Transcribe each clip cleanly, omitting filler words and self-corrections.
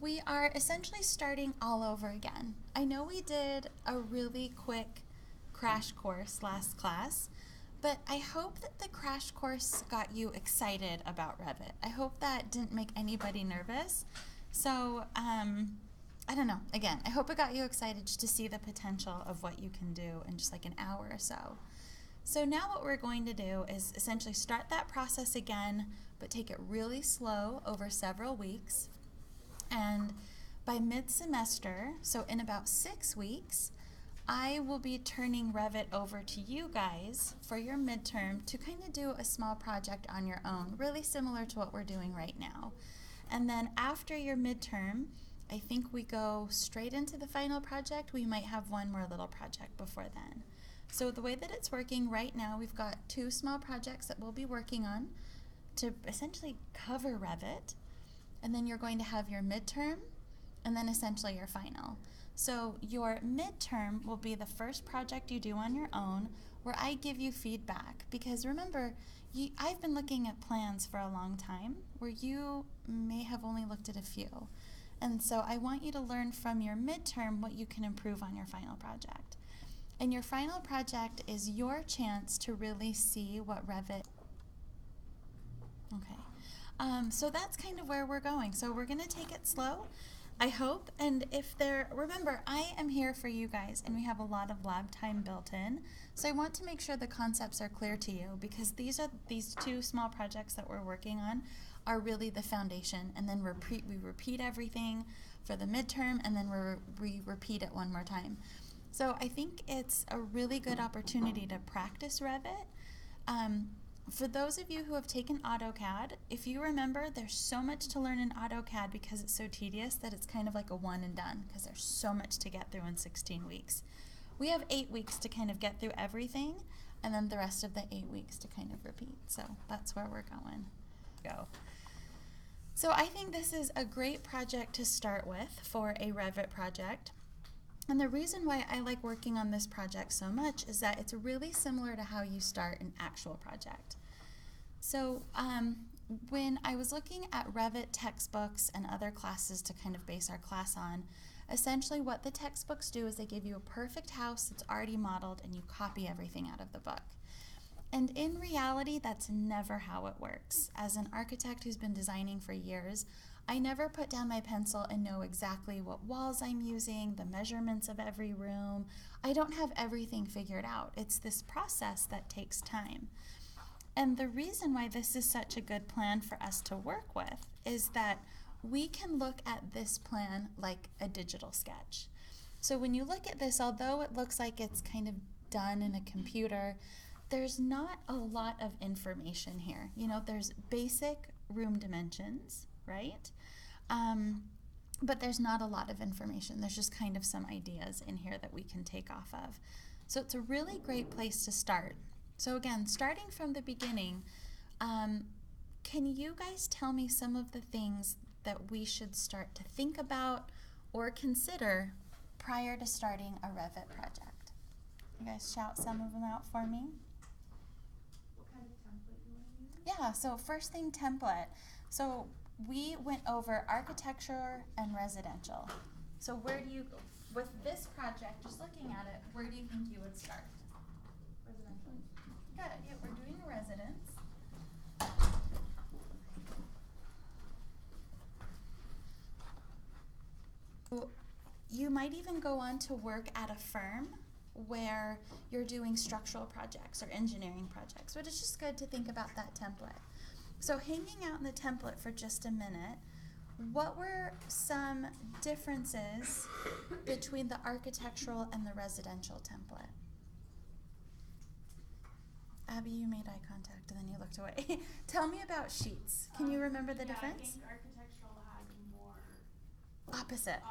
we are essentially starting all over again. I know we did a really quick crash course last class, but I hope that the crash course got you excited about Revit. I hope that didn't make anybody nervous. So, I don't know, again, I hope it got you excited just to see the potential of what you can do in just like an hour or so. So now what we're going to do is essentially start that process again, but take it really slow over several weeks. And by mid-semester, so in about 6 weeks, I will be turning Revit over to you guys for your midterm to kind of do a small project on your own, really similar to what we're doing right now. And then after your midterm, I think we go straight into the final project. We might have one more little project before then. So the way that it's working right now, we've got 2 small projects that we'll be working on to essentially cover Revit. And then you're going to have your midterm and then essentially your final. So your midterm will be the first project you do on your own where I give you feedback, because remember, I've been looking at plans for a long time where you may have only looked at a few. And so I want you to learn from your midterm what you can improve on your final project. And your final project is your chance to really see what Revit. Okay, so that's kind of where we're going. So we're gonna take it slow, I hope. And remember, I am here for you guys, and we have a lot of lab time built in. So I want to make sure the concepts are clear to you, because these 2 small projects that we're working on are really the foundation, and then we repeat everything for the midterm, and then we repeat it one more time. So I think it's a really good opportunity to practice Revit. For those of you who have taken AutoCAD, if you remember, there's so much to learn in AutoCAD because it's so tedious that it's kind of like a one and done, because there's so much to get through in 16 weeks. We have 8 weeks to kind of get through everything, and then the rest of the 8 weeks to kind of repeat. So that's where we're going. So I think this is a great project to start with for a Revit project. And the reason why I like working on this project so much is that it's really similar to how you start an actual project. So when I was looking at Revit textbooks and other classes to kind of base our class on, essentially what the textbooks do is they give you a perfect house that's already modeled and you copy everything out of the book. And in reality, that's never how it works. As an architect who's been designing for years, I never put down my pencil and know exactly what walls I'm using, the measurements of every room. I don't have everything figured out. It's this process that takes time. And the reason why this is such a good plan for us to work with is that we can look at this plan like a digital sketch. So when you look at this, although it looks like it's kind of done in a computer, there's not a lot of information here. You know, there's basic room dimensions, right? But there's not a lot of information. There's just kind of some ideas in here that we can take off of. So it's a really great place to start. So again, starting from the beginning, can you guys tell me some of the things that we should start to think about or consider prior to starting a Revit project? You guys shout some of them out for me. Yeah, so first thing, template. So we went over architecture and residential. So where do you, with this project, just looking at it, where do you think you would start? Residential. Good, yeah, we're doing a residence. You might even go on to work at a firm where you're doing structural projects or engineering projects, but it's just good to think about that template. So hanging out in the template for just a minute, what were some differences between the architectural and the residential template? Abby, you made eye contact and then you looked away. Tell me about sheets. Can you remember the difference? I think architectural had more opposite.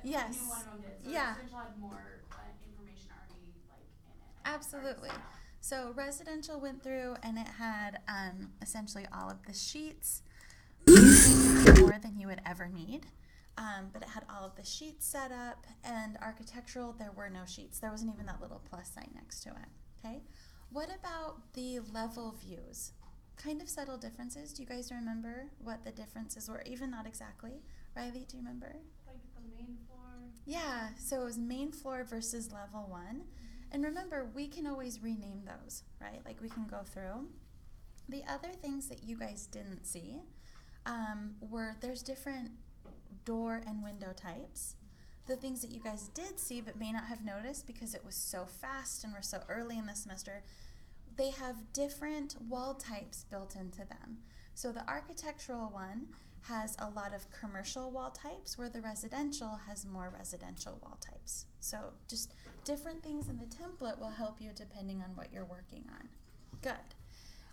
Yes. Yes. One of them did. So yeah. residential had more information already like in it. Absolutely. So residential went through and it had essentially all of the sheets, more than you would ever need. But it had all of the sheets set up, and architectural, there were no sheets. There wasn't even that little plus sign next to it. Okay. What about the level views? kind of subtle differences. Do you guys remember what the differences were? Even not exactly. Riley, do you remember? Like the main floor. Yeah, so it was main floor versus level 1. And remember, we can always rename those, right? Like we can go through. The other things that you guys didn't see were there's different door and window types. The things that you guys did see but may not have noticed because it was so fast and we're so early in the semester, they have different wall types built into them. So the architectural one has a lot of commercial wall types, where the residential has more residential wall types. So just different things in the template will help you depending on what you're working on. Good.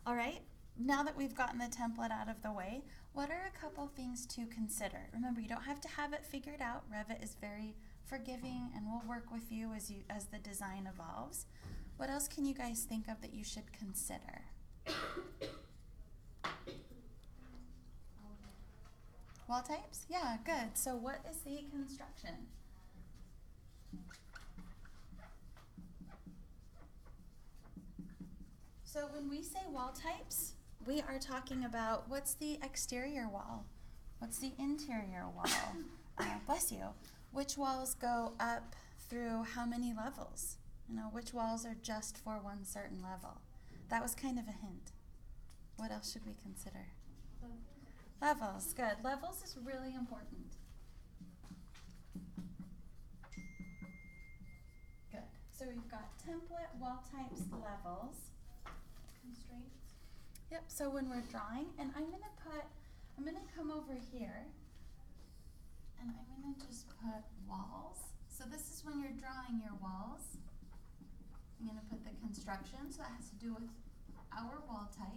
All right, now that we've gotten the template out of the way, what are a couple things to consider? Remember, you don't have to have it figured out. Revit is very forgiving and will work with you as the design evolves. What else can you guys think of that you should consider? Wall types? Yeah, good. So what is the construction? So when we say wall types, we are talking about what's the exterior wall? What's the interior wall? Bless you. Which walls go up through how many levels? You know, which walls are just for one certain level? That was kind of a hint. What else should we consider? Levels, good. Levels is really important. Good. So we've got template, wall types, levels. Constraints. Yep, so when we're drawing, and I'm gonna come over here, and I'm gonna just put walls. So this is when you're drawing your walls. I'm gonna put the construction, so that has to do with our wall type.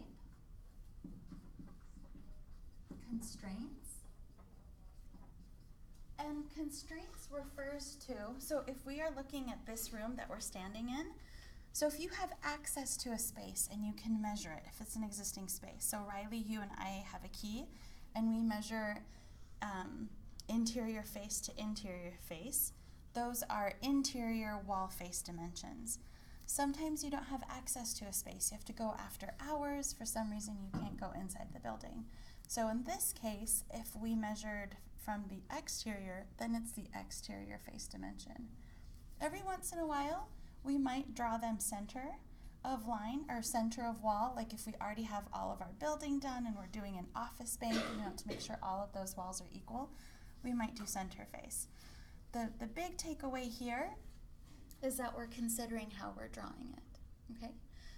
Constraints. And constraints refers to, so if we are looking at this room that we're standing in, so if you have access to a space and you can measure it, if it's an existing space. So Riley, you and I have a key and we measure interior face to interior face. Those are interior wall face dimensions. Sometimes you don't have access to a space. You have to go after hours. For some reason, you can't go inside the building. So in this case, if we measured from the exterior, then it's the exterior face dimension. Every once in a while, we might draw them center of line or center of wall, like if we already have all of our building done and we're doing an office bank and we want to make sure all of those walls are equal, we might do center face. The big takeaway here is that we're considering how we're drawing it, okay?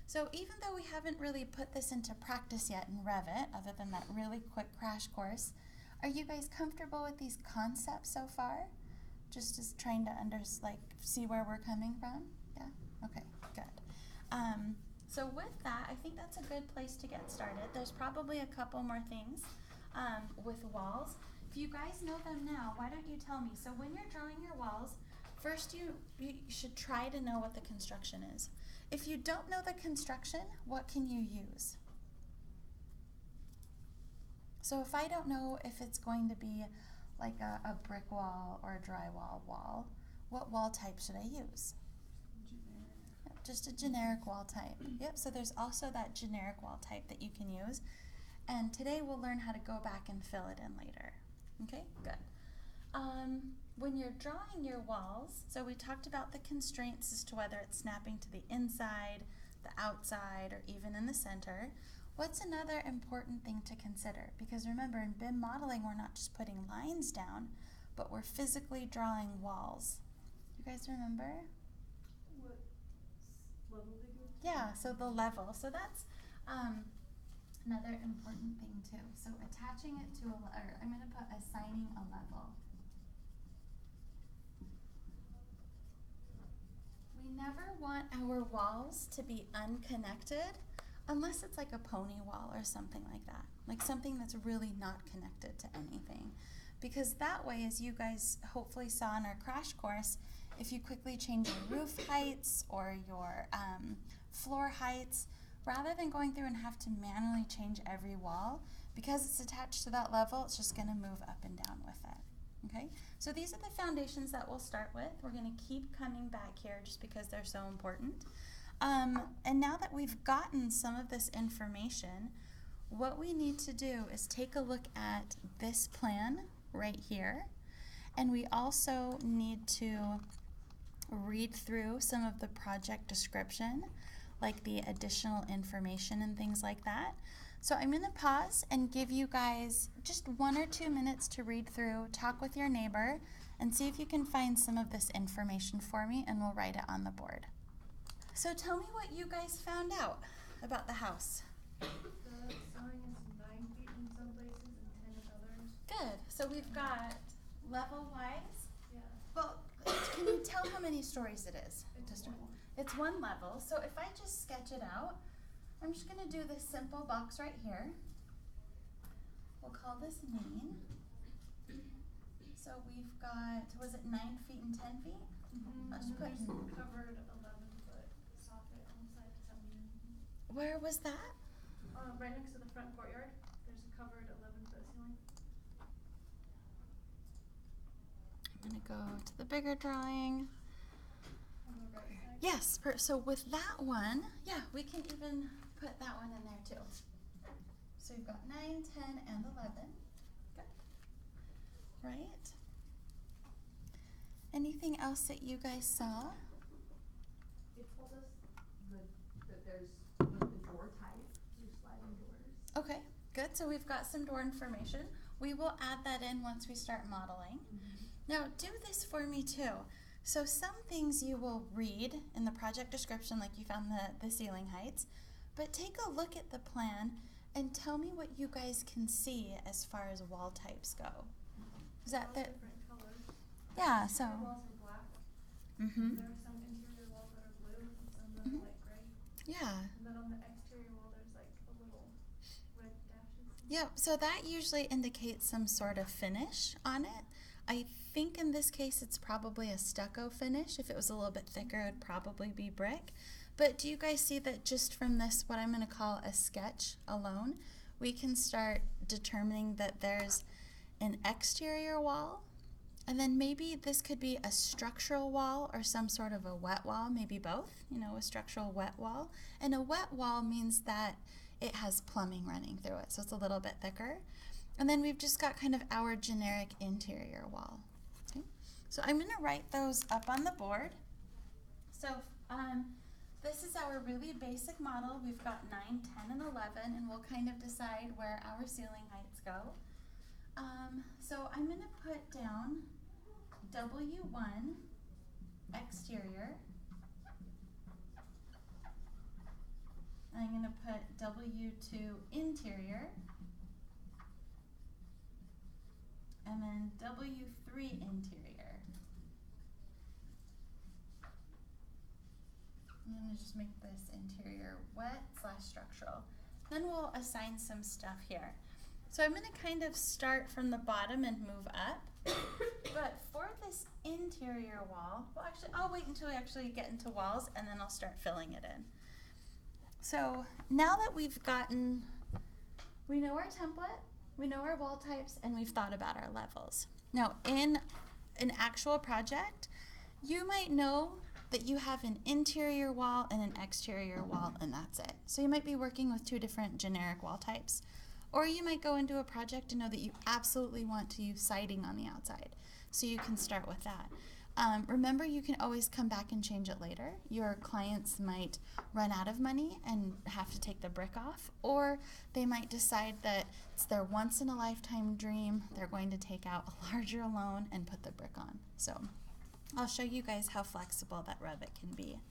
So even though we haven't really put this into practice yet in Revit, other than that really quick crash course, are you guys comfortable with these concepts so far? Just as trying to see where we're coming from? Yeah? Okay, good. So with that, I think that's a good place to get started. There's probably a couple more things with walls. If you guys know them now, why don't you tell me? So when you're drawing your walls, first you should try to know what the construction is. If you don't know the construction, what can you use? So if I don't know if it's going to be like a brick wall or a drywall wall, what wall type should I use? Generic. Yep, just a generic wall type. Yep, so there's also that generic wall type that you can use. And today we'll learn how to go back and fill it in later. Okay, good. When you're drawing your walls, so we talked about the constraints as to whether it's snapping to the inside, the outside, or even in the center. What's another important thing to consider? Because remember, in BIM modeling, we're not just putting lines down, but we're physically drawing walls. You guys remember? What level they go to? Yeah, so the level. So that's another important thing too. So attaching it to I'm going to put assigning a level. We never want our walls to be unconnected unless it's like a pony wall or something like that. Like something that's really not connected to anything. Because that way, as you guys hopefully saw in our crash course, if you quickly change your roof heights or your floor heights, rather than going through and have to manually change every wall, because it's attached to that level, it's just going to move up and down with it. Okay, so these are the foundations that we'll start with. We're going to keep coming back here just because they're so important. And now that we've gotten some of this information, what we need to do is take a look at this plan right here, and we also need to read through some of the project description, like the additional information and things like that. So I'm going to pause and give you guys just 1 or 2 minutes to read through, talk with your neighbor, and see if you can find some of this information for me, and we'll write it on the board. So tell me what you guys found out about the house. The ceiling is 9 feet in some places and 10 in others. Good. So we've got level-wise. Yeah. Well, can you tell how many stories it is? It's one. It's 1 level. So if I just sketch it out, I'm just going to do this simple box right here. We'll call this main. So we've got, was it 9 feet and 10 feet? Let's put There's covered 11-foot soffit on the side to Where was that? right next to the front courtyard. There's a covered 11-foot ceiling. I'm going to go to the bigger drawing. On the right side. Yes, so with that one, yeah, we can even put that one in there too. So you've got 9, 10, and 11. Good. Right. Anything else that you guys saw? It told us that there's with the door type, there's sliding doors. Okay, good. So we've got some door information. We will add that in once we start modeling. Now do this for me too. So some things you will read in the project description, like you found the ceiling heights, but take a look at the plan and tell me what you guys can see as far as wall types go. Is that All the, different colors. yeah, so. Exterior walls are black. Mm-hmm. There are some interior walls that are blue and some that are light gray. Yeah. And then on the exterior wall there's like a little red dashes. Yep, so that usually indicates some sort of finish on it. I think in this case it's probably a stucco finish. If it was a little bit thicker, it would probably be brick. But do you guys see that just from this, what I'm going to call a sketch alone, we can start determining that there's an exterior wall, and then maybe this could be a structural wall or some sort of a wet wall, maybe both, you know, a structural wet wall. And a wet wall means that it has plumbing running through it, so it's a little bit thicker. And then we've just got kind of our generic interior wall. Okay? So I'm going to write those up on the board. So this is our really basic model. We've got 9, 10, and 11, and we'll kind of decide where our ceiling heights go. So I'm going to put down W1 exterior. I'm going to put W2 interior. And then W3 interior. I'm going to just make this interior wet / structural. Then we'll assign some stuff here. So I'm going to kind of start from the bottom and move up. But for this interior wall, well actually I'll wait until we actually get into walls and then I'll start filling it in. So now that we know our template, we know our wall types, and we've thought about our levels. Now in an actual project, you might know that you have an interior wall and an exterior wall, and that's it. So you might be working with 2 different generic wall types. Or you might go into a project and know that you absolutely want to use siding on the outside. So you can start with that. Remember, you can always come back and change it later. Your clients might run out of money and have to take the brick off, or they might decide that it's their once-in-a-lifetime dream. They're going to take out a larger loan and put the brick on. So I'll show you guys how flexible that Revit can be.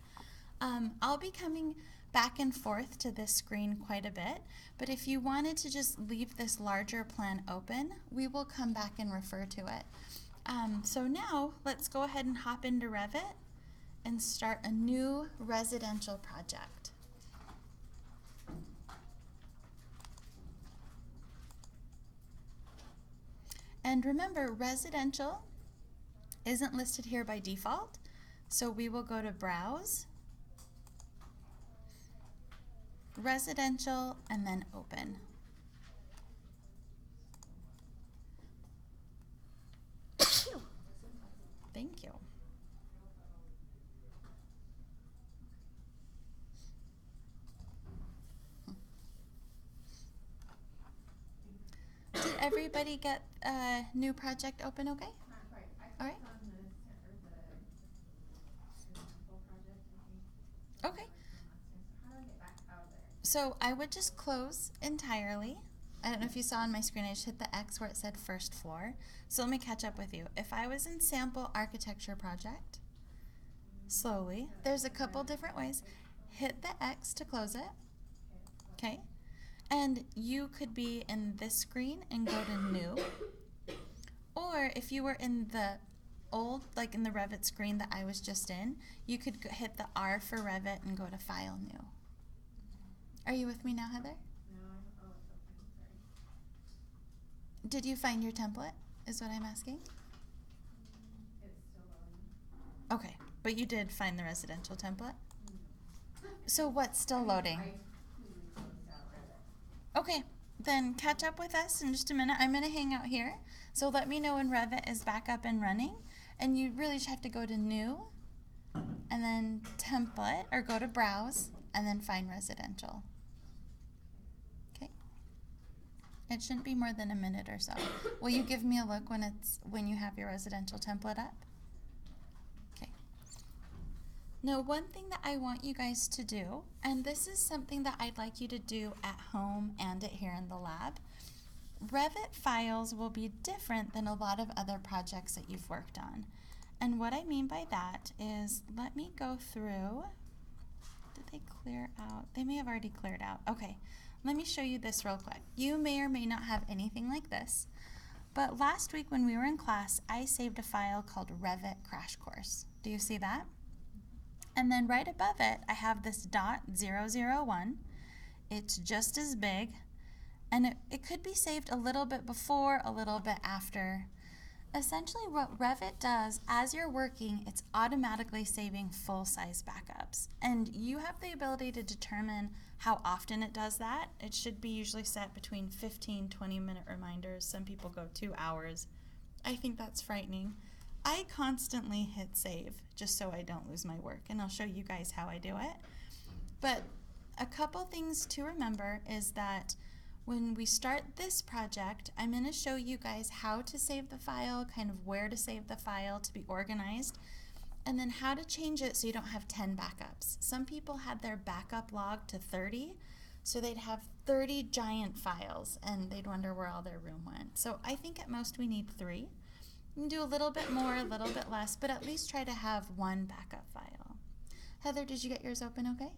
I'll be coming back and forth to this screen quite a bit, but if you wanted to just leave this larger plan open, we will come back and refer to it. So now let's go ahead and hop into Revit and start a new residential project. And remember, residential isn't listed here by default, so we will go to Browse, Residential, and then Open. Thank you. everybody get a new project open okay? Not quite. I All right. clicked on the sample project, I think. Okay. So how do I get back out of there? So I would just close entirely. I don't know if you saw on my screen, I just hit the X where it said first floor. So let me catch up with you. If I was in sample architecture project, slowly, there's a couple different ways. Hit the X to close it, okay? And you could be in this screen and go to new. Or if you were in the old, like in the Revit screen that I was just in, you could hit the R for Revit and go to file new. Are you with me now, Heather? No, it's open, sorry. Did you find your template, is what I'm asking? It's still loading. Okay, but you did find the residential template? So what's still loading? I completely closed out Revit. Okay, then catch up with us in just a minute. I'm going to hang out here. So let me know when Revit is back up and running. And you really just have to go to New, and then Template, or go to Browse, and then find Residential. Okay? It shouldn't be more than a minute or so. Will you give me a look when you have your residential template up? Okay. Now, one thing that I want you guys to do, and this is something that I'd like you to do at home and at here in the lab, Revit files will be different than a lot of other projects that you've worked on. And what I mean by that is, let me go through. Did they clear out? They may have already cleared out. Okay, let me show you this real quick. You may or may not have anything like this, but last week when we were in class, I saved a file called Revit Crash Course. Do you see that? And then right above it, I have this .001. It's just as big, and it could be saved a little bit before, a little bit after. Essentially what Revit does, as you're working, it's automatically saving full-size backups. And you have the ability to determine how often it does that. It should be usually set between 15, 20-minute reminders. Some people go 2 hours. I think that's frightening. I constantly hit save just so I don't lose my work, and I'll show you guys how I do it. But a couple things to remember is that when we start this project, I'm going to show you guys how to save the file, kind of where to save the file to be organized, and then how to change it so you don't have 10 backups. Some people had their backup log to 30, so they'd have 30 giant files, and they'd wonder where all their room went. So I think at most we need 3. You can do a little bit more, a little bit less, but at least try to have 1 backup file. Heather, did you get yours open okay?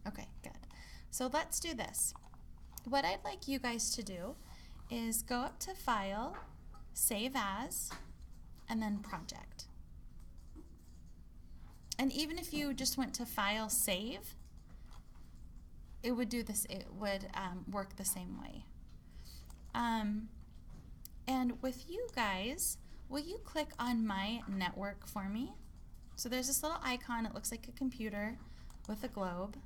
Okay, good. So let's do this. What I'd like you guys to do is go up to File, Save As, and then Project. And even if you just went to File, Save, it would do this. It would work the same way. And with you guys, will you click on My Network for me? So there's this little icon. It looks like a computer with a globe.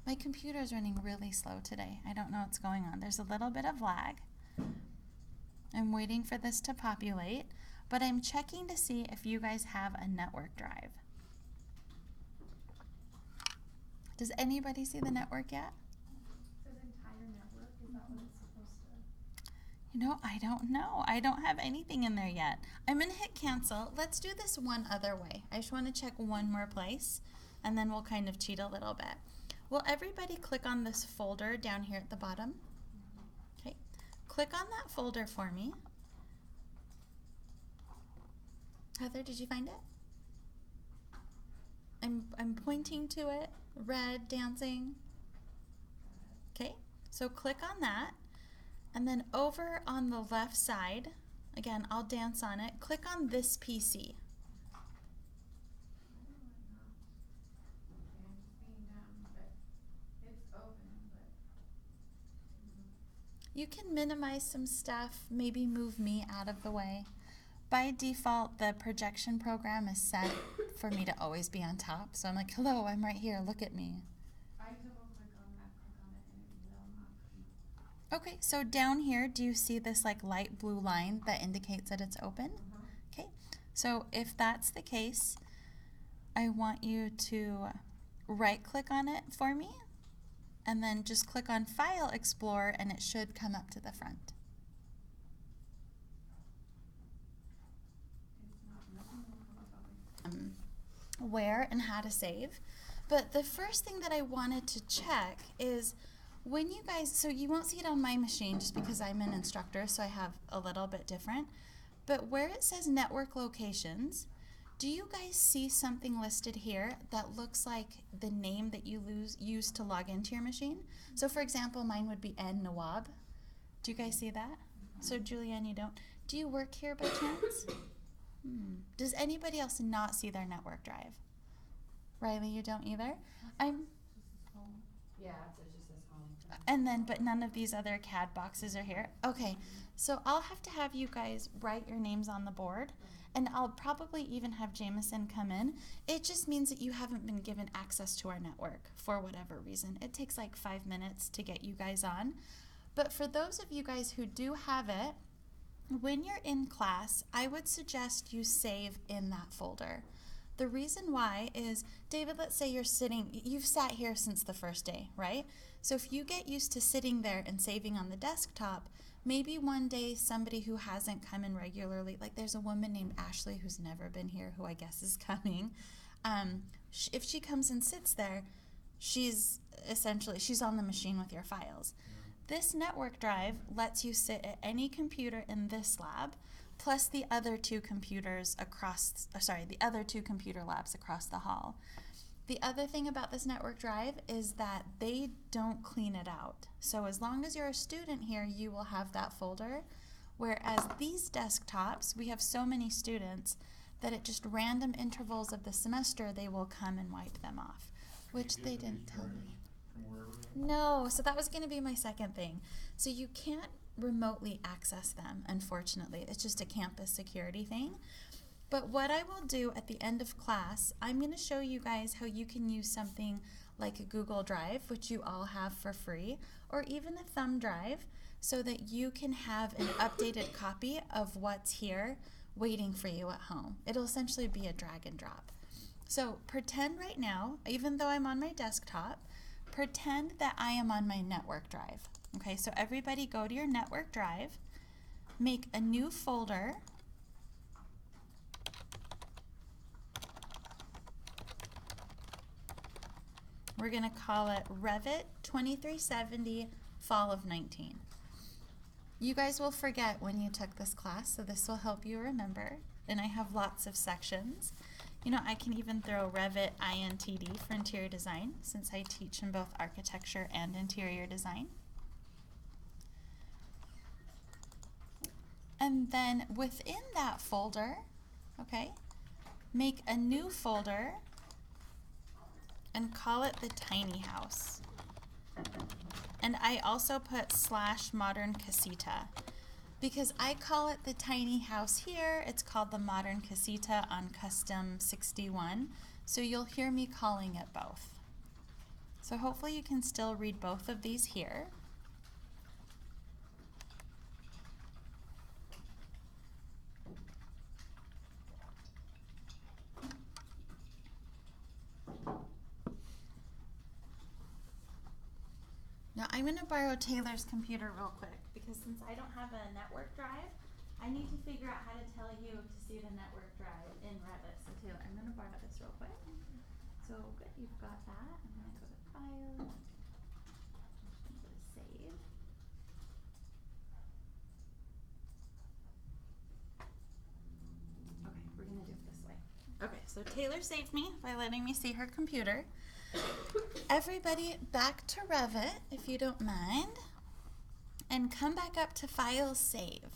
My computer is running really slow today. I don't know what's going on. There's a little bit of lag. I'm waiting for this to populate, but I'm checking to see if you guys have a network drive. Does anybody see the network yet? It says entire network, is that what it's supposed to? You know, I don't know. I don't have anything in there yet. I'm going to hit cancel. Let's do this one other way. I just want to check one more place, and then we'll kind of cheat a little bit. Will everybody click on this folder down here at the bottom? Okay. Click on that folder for me. Heather, did you find it? I'm pointing to it, red dancing. Okay, so click on that, and then over on the left side, again, I'll dance on it, click on this PC. You can minimize some stuff, maybe move me out of the way. By default, the projection program is set for me to always be on top. So I'm like, hello, I'm right here, look at me. I double click on that, click on it, and it will not come up. Okay, so down here, do you see this like light blue line that indicates that it's open? Okay, so if that's the case, I want you to right click on it for me, and then just click on File Explorer, and it should come up to the front. where and how to save. But the first thing that I wanted to check is when you guys, so you won't see it on my machine just because I'm an instructor, so I have a little bit different. But where it says network locations, do you guys see something listed here that looks like the name that you use to log into your machine? So for example, mine would be N Nawab. Do you guys see that? So Julianne, you don't. Do you work here by chance? Does anybody else not see their network drive? Riley, you don't either? Yeah, it just says home. And then, but none of these other CAD boxes are here. Okay, so I'll have to have you guys write your names on the board, and I'll probably even have Jameson come in. It just means that you haven't been given access to our network for whatever reason. It takes like 5 minutes to get you guys on. But for those of you guys who do have it, when you're in class, I would suggest you save in that folder. The reason why is, David, let's say you've sat here since the first day, right? So if you get used to sitting there and saving on the desktop, maybe one day somebody who hasn't come in regularly, like there's a woman named Ashley who's never been here, who I guess is coming. If she comes and sits there, she's on the machine with your files. This network drive lets you sit at any computer in this lab, plus the other two computer labs across the hall. The other thing about this network drive is that they don't clean it out. So as long as you're a student here, you will have that folder. Whereas these desktops, we have so many students that at just random intervals of the semester, they will come and wipe them off, which they didn't tell me. No, so that was going to be my second thing. So you can't remotely access them, unfortunately. It's just a campus security thing. But what I will do at the end of class, I'm going to show you guys how you can use something like a Google Drive, which you all have for free, or even a thumb drive, so that you can have an updated copy of what's here waiting for you at home. It'll essentially be a drag and drop. So pretend right now, even though I'm on my desktop, pretend that I am on my network drive. Okay, so everybody go to your network drive, make a new folder, we're going to call it Revit 2370 Fall of 19. You guys will forget when you took this class, so this will help you remember. And I have lots of sections. You know, I can even throw Revit Intd for interior design, since I teach in both architecture and interior design. And then within that folder, okay, make a new folder and call it the tiny house. And I also put /modern casita because I call it the tiny house here. It's called the modern casita on custom 61. So you'll hear me calling it both. So hopefully you can still read both of these here. Now I'm going to borrow Taylor's computer real quick because since I don't have a network drive, I need to figure out how to tell you to see the network drive in Revit. So Taylor, I'm going to borrow this real quick. So good, you've got that. I'm going to go to File, I'm going to go to Save. Okay, we're going to do it this way. Okay, so Taylor saved me by letting me see her computer. Everybody back to Revit, if you don't mind, and come back up to File, Save.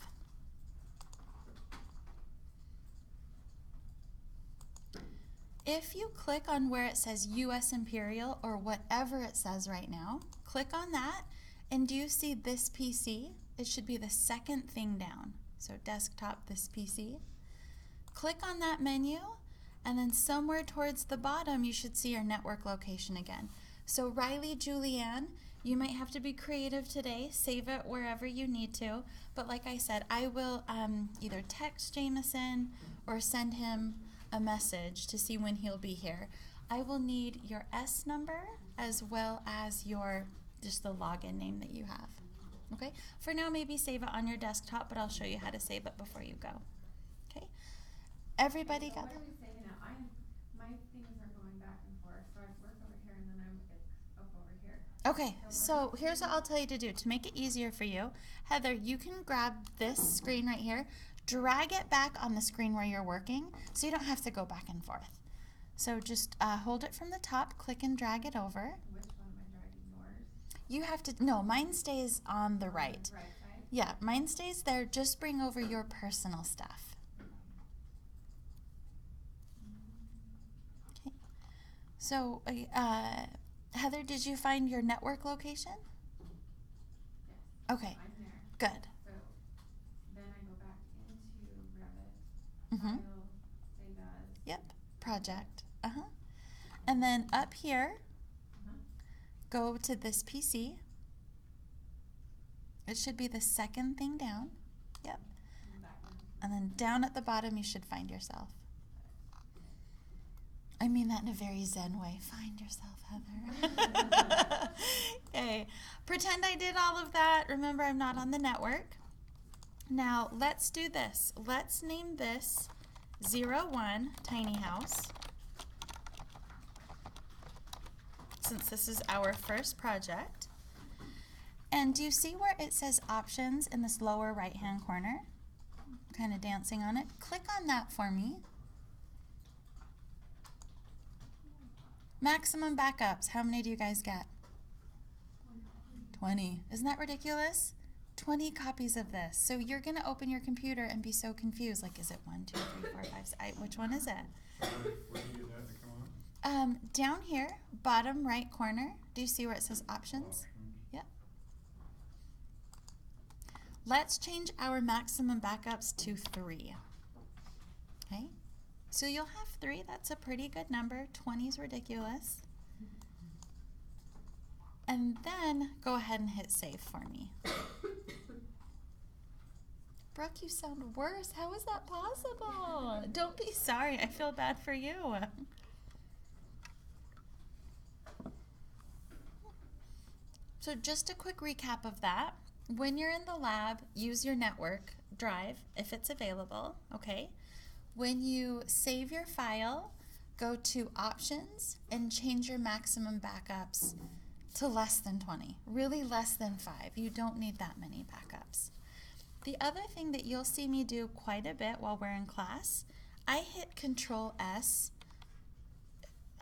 If you click on where it says US Imperial or whatever it says right now, click on that, and do you see this PC? It should be the second thing down. So desktop, this PC. Click on that menu, and then somewhere towards the bottom, you should see your network location again. So Riley, Julianne, you might have to be creative today. Save it wherever you need to. But like I said, I will either text Jameson or send him a message to see when he'll be here. I will need your S number as well as just the login name that you have. Okay? For now, maybe save it on your desktop, but I'll show you how to save it before you go. Okay? Everybody got that? What are we saving now? my things are going back and forth, so I work over here and then I'm up over here. Okay, so here's what I'll tell you to do. To make it easier for you, Heather, you can grab this screen right here, drag it back on the screen where you're working, so you don't have to go back and forth. So just hold it from the top, click and drag it over. Which one am I dragging? Yours? You have to, no, mine stays on the right. Right side? Yeah, mine stays there. Just bring over your personal stuff. Okay. So, Heather, did you find your network location? Yes. Okay, I'm there. good. So then I go back into Revit, Mm-hmm. file, save as. Yep, project. Uh-huh. And then up here, Uh-huh. go to this PC. It should be the second thing down. Yep. And back one. And then down at the bottom, you should find yourself. I mean that in a very zen way. Find yourself, Heather. Okay. Pretend I did all of that. Remember, I'm not on the network. Now, let's do this. Let's name this 01 Tiny House. Since this is our first project. And do you see where it says options in this lower right-hand corner? Kind of dancing on it. Click on that for me. Maximum backups. How many do you guys get? 20. Isn't that ridiculous? 20 copies of this. So you're going to open your computer and be so confused. Like, is it 1, 2, 3, 4, 5, 6? Which one is it? Where do you get that to come on? Down here, bottom right corner. Do you see where it says options? Yep. Let's change our maximum backups to 3. Okay? So you'll have 3. That's a pretty good number. 20 is ridiculous. And then go ahead and hit save for me. Brooke, you sound worse. How is that possible? Don't be sorry. I feel bad for you. So just a quick recap of that. When you're in the lab, use your network drive if it's available, okay? When you save your file, go to options and change your maximum backups to less than 20, really less than 5. You don't need that many backups. The other thing that you'll see me do quite a bit while we're in class, I hit Control S,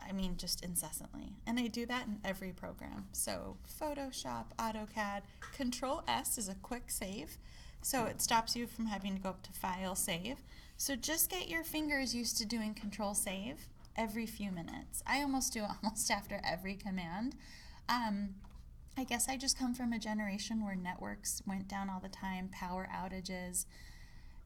I mean just incessantly, and I do that in every program. So Photoshop, AutoCAD, Control S is a quick save, so it stops you from having to go up to File, Save. So just get your fingers used to doing Control Save every few minutes. I almost do it almost after every command. I guess I just come from a generation where networks went down all the time, power outages,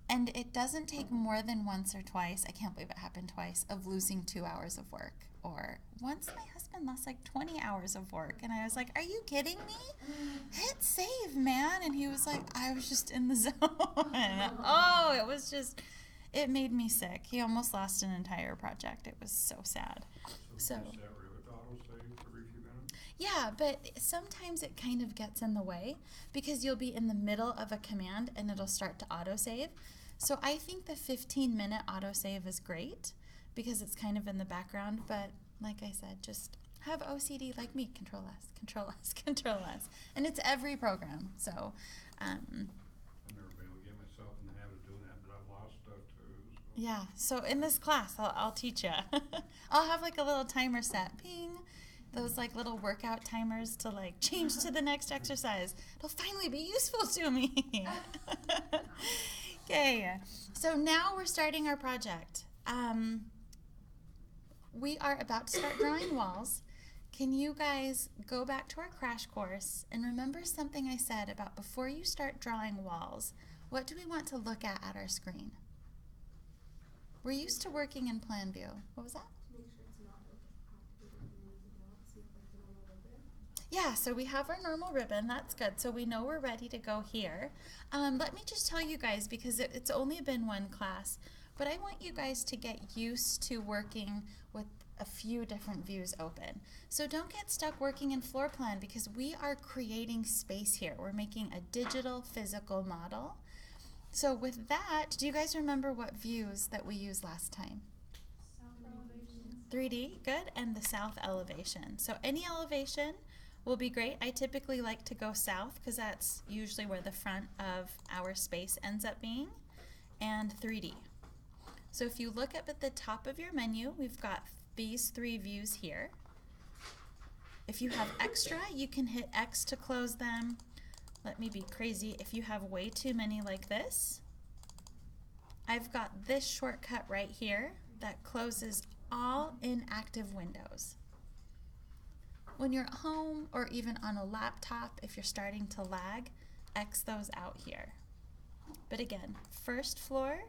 and it doesn't take more than once or twice, I can't believe it happened twice, of losing 2 hours of work. Or once my husband lost like 20 hours of work, and I was like, are you kidding me? Hit save, man. And he was like, I was just in the zone. Oh, it was just, it made me sick. He almost lost an entire project. It was so sad. So Is that Revit auto-save every few minutes? yeah, but sometimes it kind of gets in the way because you'll be in the middle of a command and it'll start to autosave. So I think the 15-minute autosave is great because it's kind of in the background, but like I said, just have OCD like me, Control S, Control S, Control S. And it's every program, so. I've never been able to get myself in the habit of doing that, but I've lost stuff too. So. Yeah, so in this class, I'll teach you. I'll have like a little timer set, ping, those like little workout timers to like change to the next exercise. It'll finally be useful to me. Okay, so now we're starting our project. We are about to start drawing walls. Can you guys go back to our crash course and remember something I said about before you start drawing walls, what do we want to look at our screen? We're used to working in plan view. What was that? Make sure it's not activated when you use it out, see if like the normal ribbon. Yeah, so we have our normal ribbon. That's good. So we know we're ready to go here. Let me just tell you guys, because it's only been one class, but I want you guys to get used to working with a few different views open. So don't get stuck working in floor plan because we are creating space here. We're making a digital physical model. So with that, do you guys remember what views that we used last time? Sound elevation. 3D, good, and the south elevation. So any elevation will be great. I typically like to go south because that's usually where the front of our space ends up being, and 3D. So if you look up at the top of your menu, we've got these 3 views here. If you have extra, you can hit X to close them. Let me be crazy. If you have way too many like this, I've got this shortcut right here that closes all inactive windows. When you're at home or even on a laptop, if you're starting to lag, X those out here. But again, first floor,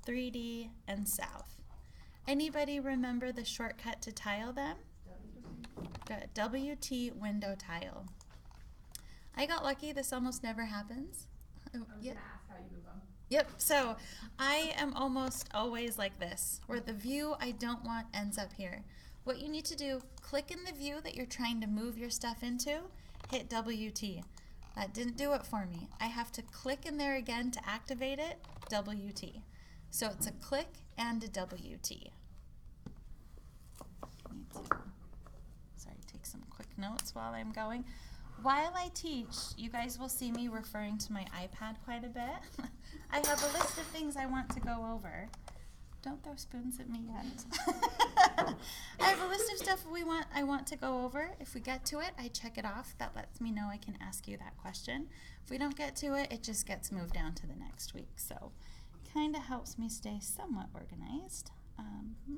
3D, and south. Anybody remember the shortcut to tile them? Good. WT window tile. I got lucky. This almost never happens. I was gonna ask how you move them. Yep, so I am almost always like this, where the view I don't want ends up here. What you need to do, click in the view that you're trying to move your stuff into, hit WT. That didn't do it for me. I have to click in there again to activate it, WT. So it's a click and a WT. Need to, sorry, take some quick notes while I'm going. While I teach, you guys will see me referring to my iPad quite a bit. I have a list of things I want to go over. Don't throw spoons at me yet. I have a list of stuff I want to go over. If we get to it, I check it off. That lets me know I can ask you that question. If we don't get to it, it just gets moved down to the next week. So it kind of helps me stay somewhat organized. Okay.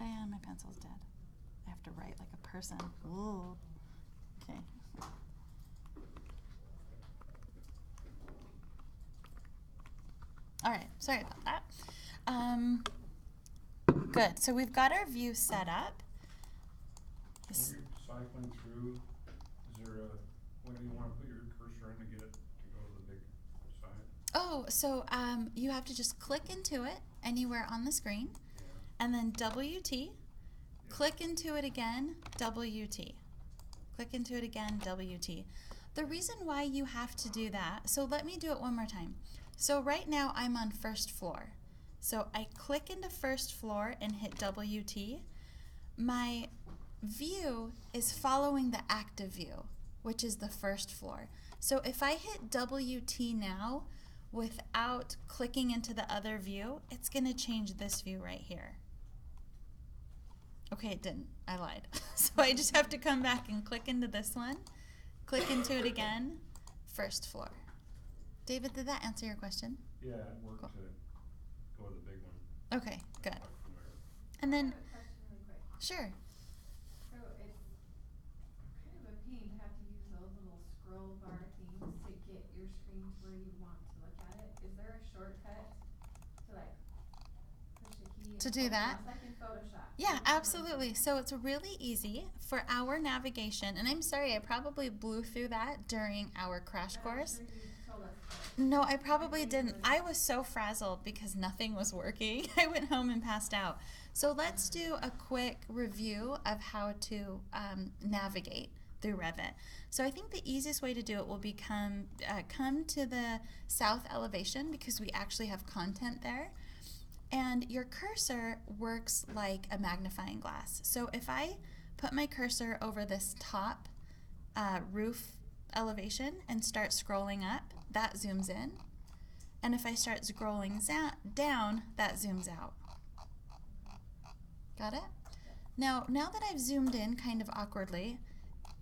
And my pencil's dead. I have to write like a person. Ooh. Okay. All right, sorry about that. Good, so we've got our view set up. When you're cycling through, is there a, where do you wanna put your cursor in to get it to go to the big side? Oh, so you have to just click into it anywhere on the screen, Yeah. and then WT, click into it again, WT. Click into it again, WT. The reason why you have to do that, so let me do it one more time. So right now I'm on first floor. So I click into first floor and hit WT. My view is following the active view, which is the first floor. So if I hit WT now without clicking into the other view, it's gonna change this view right here. Okay, it didn't. I lied. So I just have to come back and click into this one, click into it again, first floor. David, did that answer your question? Yeah, it worked Cool. to go to the big one. Okay, good. Back from there. And then, I have a question really quick. sure. So it's kind of a pain to have to use those little scroll bar things to get your screen to where you want to look at it. Is there a shortcut to like push a key? To do that? Like in Photoshop. Yeah, absolutely. So it's really easy for our navigation, and I'm sorry, I probably blew through that during our crash course. I'm sure you told us, but No, I probably didn't. I was so frazzled because nothing was working. I went home and passed out. So let's do a quick review of how to navigate through Revit. So I think the easiest way to do it will be come to the south elevation because we actually have content there. And your cursor works like a magnifying glass. So if I put my cursor over this top roof elevation and start scrolling up, that zooms in. And if I start scrolling down, that zooms out. Got it? Now that I've zoomed in kind of awkwardly,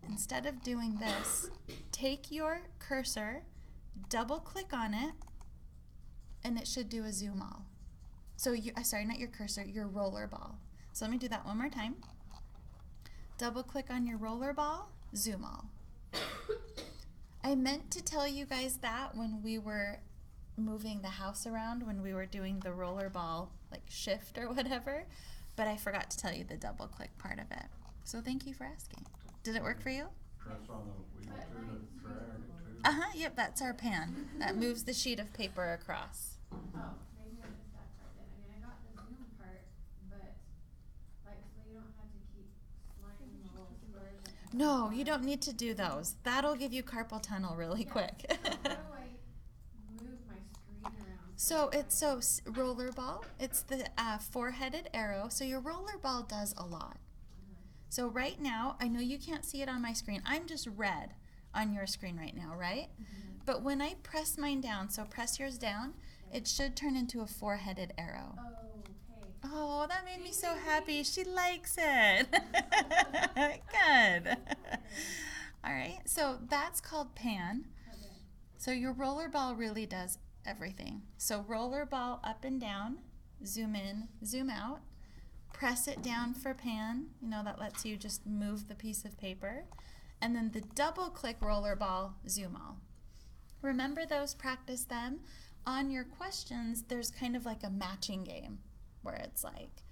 instead of doing this, take your cursor, double click on it, and it should do a zoom all. So sorry, not your cursor, your roller ball. So let me do that one more time. Double click on your roller ball, zoom all. I meant to tell you guys that when we were moving the house around, when we were doing the roller ball like shift or whatever, but I forgot to tell you the double click part of it. So thank you for asking. Did it work for you? Press on the wheel too to drag it too. Uh-huh, yep, that's our pan. That moves the sheet of paper across. oh, maybe I missed that part then. I mean, I got the zoom part, but like, so you don't have to keep in the little squares. No, you don't need to do those. That'll give you carpal tunnel really Yeah, quick. so how do I move my screen around? So that it's rollerball. It's the four-headed arrow. So your rollerball does a lot. So right now, I know you can't see it on my screen. I'm just red on your screen right now, right? But when I press mine down, so press yours down, it should turn into a four-headed arrow. Oh, okay. Oh, that made me so happy. She likes it. Good. All right, so that's called pan. Okay. So your rollerball really does everything. So rollerball up and down, zoom in, zoom out. Press it down for pan. You know, that lets you just move the piece of paper. And then the double click rollerball, zoom all. Remember those, practice them. On your questions, there's kind of like a matching game where it's like,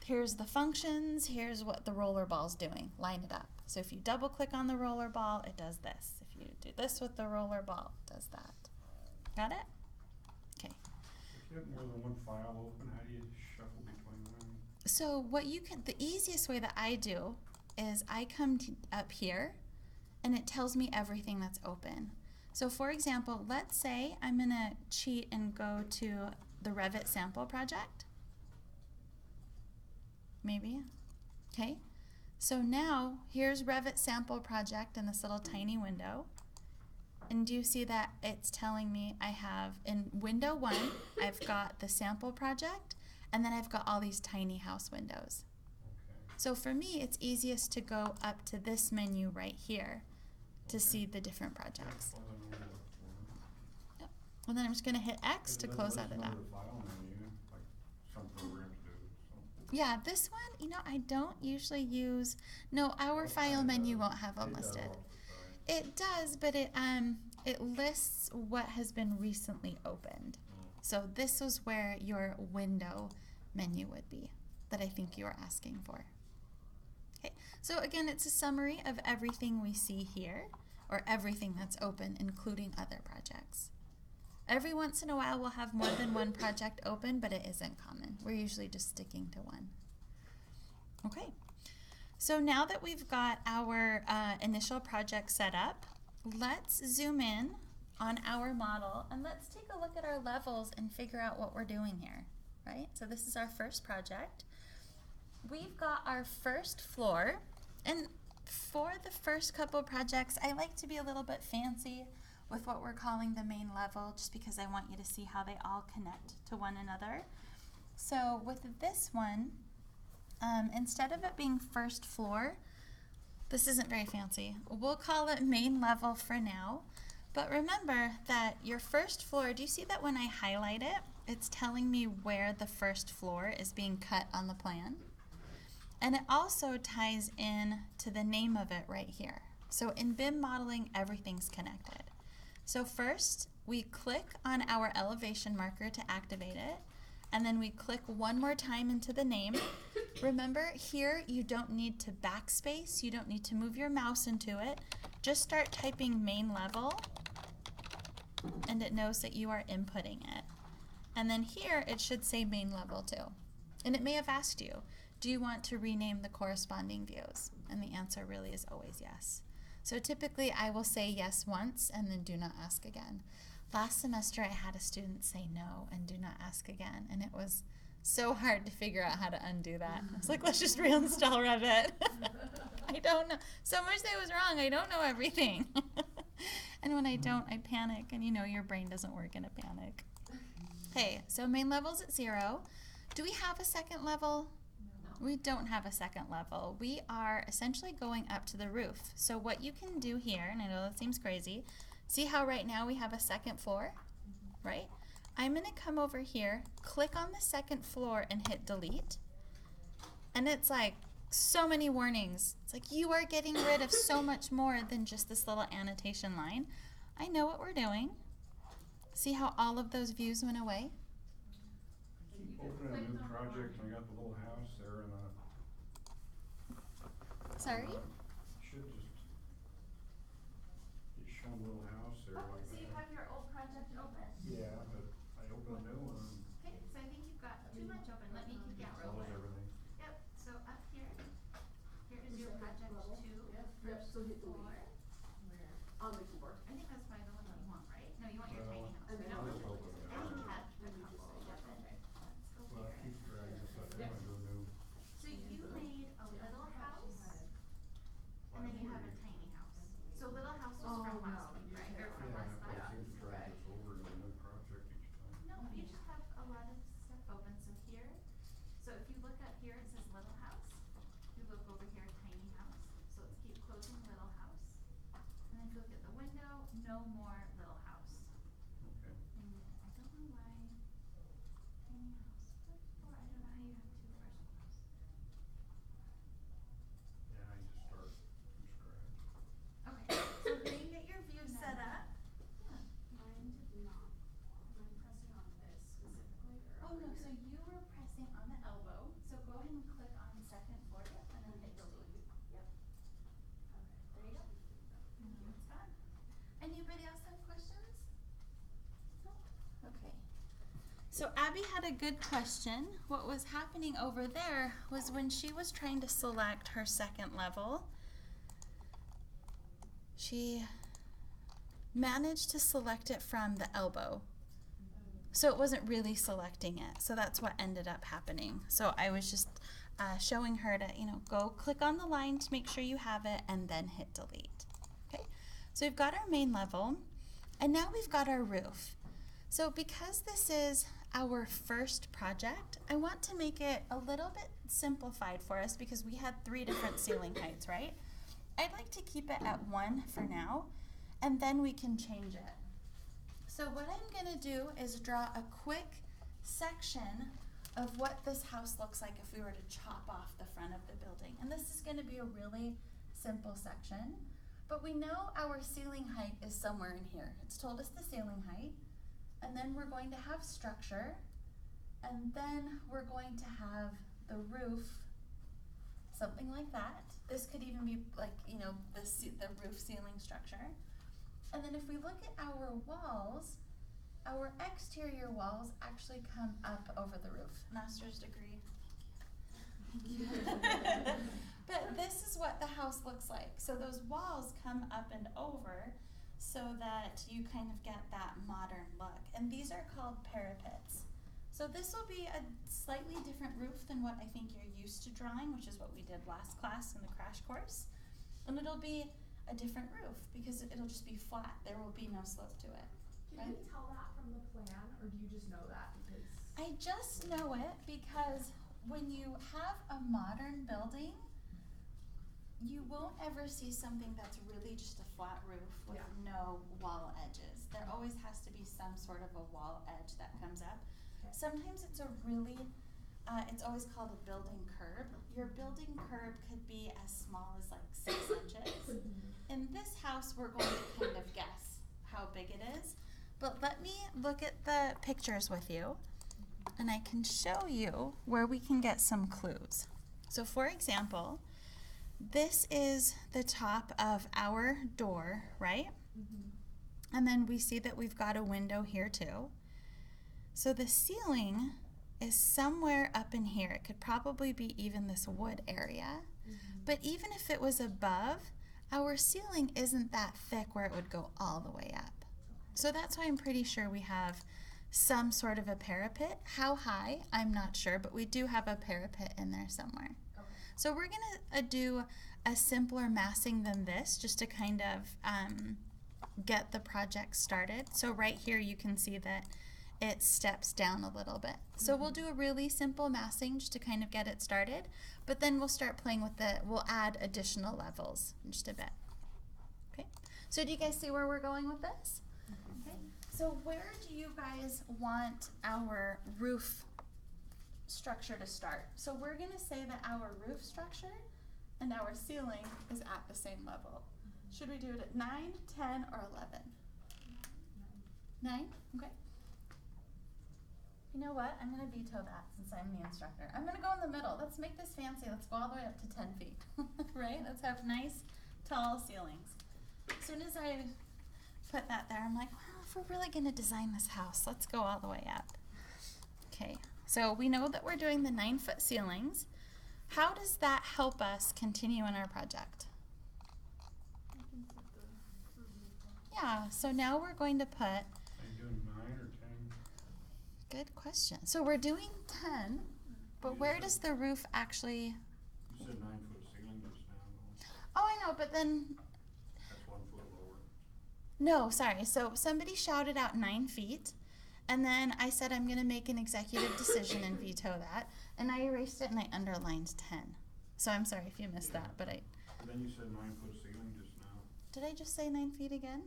here's the functions, here's what the rollerball's doing. Line it up. So if you double click on the rollerball, it does this. If you do this with the rollerball, it does that. Got it? Okay. If you have more than one file open, how do you shuffle between them? So what you can, the easiest way that I do is I come up here and it tells me everything that's open. So for example, let's say I'm gonna cheat and go to the Revit sample project. Maybe, okay. So now here's Revit sample project in this little tiny window. And do you see that it's telling me I have in window 1, I've got the sample project, and then I've got all these tiny house windows. Okay. So for me, it's easiest to go up to this menu right here to see the different projects. Well, then we'll look for Yep. And then I'm just going to hit X it. to It close doesn't out of list that. another file menu, like some programs do. So. Yeah, this one, you know, I don't usually use, no, our It file kinda menu does. won't have them It does listed. off the side. It does, but it lists what has been recently opened. So this was where your window menu would be that I think you are asking for. Okay, so again, it's a summary of everything we see here, or everything that's open, including other projects. Every once in a while, we'll have more than one project open, but it isn't common. We're usually just sticking to one. Okay, so now that we've got our initial project set up, let's zoom in on our model and let's take a look at our levels and figure out what we're doing here, right? So this is our first project. We've got our first floor, and for the first couple projects, I like to be a little bit fancy with what we're calling the main level, just because I want you to see how they all connect to one another. So with this one, instead of it being first floor, this isn't very fancy. We'll call it main level for now. But remember that your first floor, do you see that when I highlight it, it's telling me where the first floor is being cut on the plan? And it also ties in to the name of it right here. So in BIM modeling, everything's connected. So first, we click on our elevation marker to activate it, and then we click one more time into the name. Remember, here you don't need to backspace, you don't need to move your mouse into it. Just start typing main level, and it knows that you are inputting it. And then here, it should say main level too. And it may have asked you, do you want to rename the corresponding views? And the answer really is always yes. So typically I will say yes once and then do not ask again. Last semester I had a student say no and do not ask again, and it was so hard to figure out how to undo that. I was like, let's just reinstall Revit. I don't know. So much that was wrong. I don't know everything. And when I don't, I panic, and you know your brain doesn't work in a panic. Okay, so main level's at 0. Do we have a second level? No. We don't have a second level. We are essentially going up to the roof. So what you can do here, and I know that seems crazy, see how right now we have a second floor, right? I'm gonna come over here, click on the second floor and hit delete. And it's like so many warnings. It's like you are getting rid of so much more than just this little annotation line. I know what we're doing. See how all of those views went away? Keep opening a new project, and I got the little house there, and Sorry? should just it's shown a little house there like So you that. have your old project open? Yeah, but I opened a new one, Okay, so I think you've got too much open. Let me kick you out real close quick. everything. Yep, so up here, here is your Yep, so hit delete. Where? On the keyboard. I think that's probably the one that you want, right? No, you want your Well, tiny house, and right? then No, let's open it. I think that's a Maybe couple, just say yep. okay. Let's go Well, here. keep dragging this up, Yep. I'm gonna do a new. So you made a little house, and then you have a tiny house. So little house was Oh, from no, last week, you right, said- or from Yeah, last but month? it seems to drag this over to a new project each time. No, you just have a lot of stuff open, so here, so if you look up here, it says little house, you look over here, tiny house, so let's keep closing little house. And then if you look at the window, no more little house. Okay. And I don't know why tiny house, or I don't know how you have two first floors. Yeah, you just start from scratch. Okay, so then you get your view set up. Yeah. Mine did not. Am I pressing on this specifically or? Oh, no, so you were pressing on the elbow, so go ahead and click on second floor, and then hit delete. Yep. There you go. And it's gone. Anybody else have questions? No? Okay. So Abby had a good question. What was happening over there was when she was trying to select her second level, she managed to select it from the elbow. So it wasn't really selecting it. So that's what ended up happening. So I was just showing her to, go click on the line to make sure you have it and then hit delete. Okay, so we've got our main level and now we've got our roof. So because this is our first project, I want to make it a little bit simplified for us because we had 3 different ceiling heights, right? I'd like to keep it at 1 for now and then we can change it. So what I'm gonna do is draw a quick section of what this house looks like if we were to chop off the front of the building. And this is gonna be a really simple section, but we know our ceiling height is somewhere in here. It's told us the ceiling height, and then we're going to have structure, and then we're going to have the roof, something like that. This could even be like, the roof ceiling structure. And then if we look at our walls, our exterior walls actually come up over the roof. Master's degree. But this is what the house looks like. So those walls come up and over so that you kind of get that modern look. And these are called parapets. So this will be a slightly different roof than what I think you're used to drawing, which is what we did last class in the crash course. And it'll be a different roof because it'll just be flat. There will be no slope to it. Can you tell that from the plan, or do you just know that because? I just know it because when you have a modern building, you won't ever see something that's really just a flat roof with no wall edges. There always has to be some sort of a wall edge that comes up. Okay. Sometimes it's a really, it's always called a building curb. Your building curb could be as small as like 6 inches. In this house, we're going to kind of guess how big it is. But let me look at the pictures with you, and I can show you where we can get some clues. So for example, this is the top of our door, right? And then we see that we've got a window here too. So the ceiling is somewhere up in here. It could probably be even this wood area. But even if it was above, our ceiling isn't that thick where it would go all the way up. So that's why I'm pretty sure we have some sort of a parapet. How high, I'm not sure, but we do have a parapet in there somewhere. Okay. So we're gonna do a simpler massing than this just to kind of get the project started. So right here you can see that it steps down a little bit. So we'll do a really simple massing just to kind of get it started, but then we'll start playing with we'll add additional levels in just a bit. Okay, so do you guys see where we're going with this? Okay, so where do you guys want our roof structure to start? So we're gonna say that our roof structure and our ceiling is at the same level. Should we do it at 9, 10, or 11? 9? Okay. You know what? I'm going to veto that since I'm the instructor. I'm going to go in the middle. Let's make this fancy. Let's go all the way up to 10 feet. Right? Let's have nice, tall ceilings. As soon as I put that there, I'm like, well, if we're really going to design this house, let's go all the way up. Okay. So we know that we're doing the 9-foot ceilings. How does that help us continue in our project? Yeah, so now we're going to put, Are you doing 9 or 10? good question. So we're doing 10, but where does the roof actually, You said 9-foot ceiling just now, though. oh, I know, but then, That's 1 foot lower. no, sorry. So somebody shouted out 9 feet, and then I said I'm going to make an executive decision and veto that, and I erased it and I underlined 10. So I'm sorry if you missed that, but I, And then you said 9-foot ceiling just now. did I just say 9 feet again?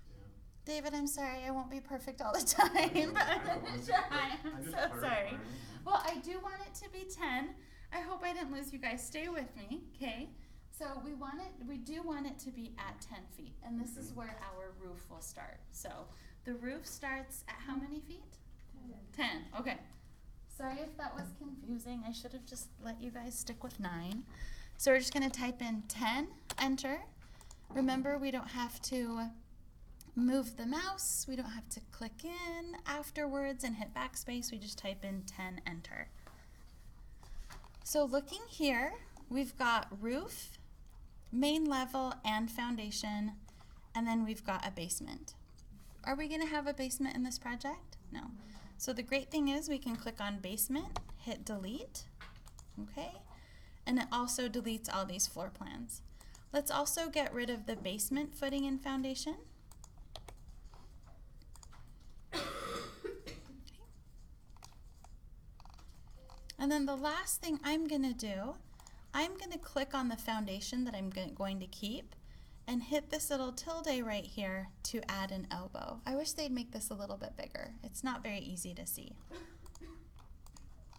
Yeah. David, I'm sorry, I won't be perfect all the time, but I'm gonna try. I'm so sorry. Well, I do want it to be 10. I hope I didn't lose you guys. Stay with me, okay? So we do want it to be at 10 feet, and this is where our roof will start. So the roof starts at how many feet? 10. Okay. Sorry if that was confusing. I should have just let you guys stick with 9. So we're just gonna type in 10, enter. Remember, we don't have to move the mouse. We don't have to click in afterwards and hit backspace. We just type in 10, enter. So looking here, we've got roof, main level, and foundation, and then we've got a basement. Are we gonna have a basement in this project? No. So the great thing is we can click on basement, hit delete, okay? And it also deletes all these floor plans. Let's also get rid of the basement footing and foundation. And then the last thing I'm gonna do, I'm gonna click on the foundation that I'm going to keep and hit this little tilde right here to add an elbow. I wish they'd make this a little bit bigger. It's not very easy to see.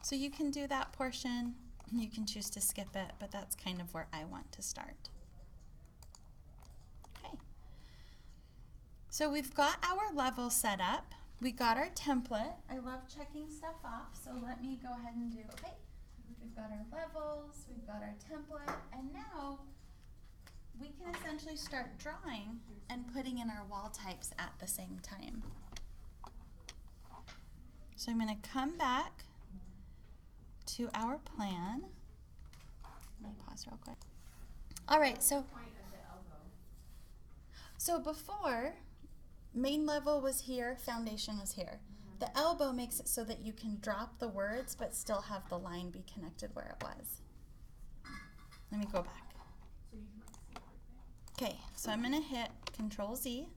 So you can do that portion, you can choose to skip it, but that's kind of where I want to start. Okay. So we've got our level set up. We got our template. I love checking stuff off, so let me go ahead and do, okay. We've got our levels, we've got our template, and now we can essentially start drawing and putting in our wall types at the same time. So I'm going to come back to our plan. Let me pause real quick. All right, so Point of the elbow. so before, main level was here, foundation was here. The elbow makes it so that you can drop the words but still have the line be connected where it was. Let me go back. So you can like see everything. Okay, so I'm gonna hit Control Z.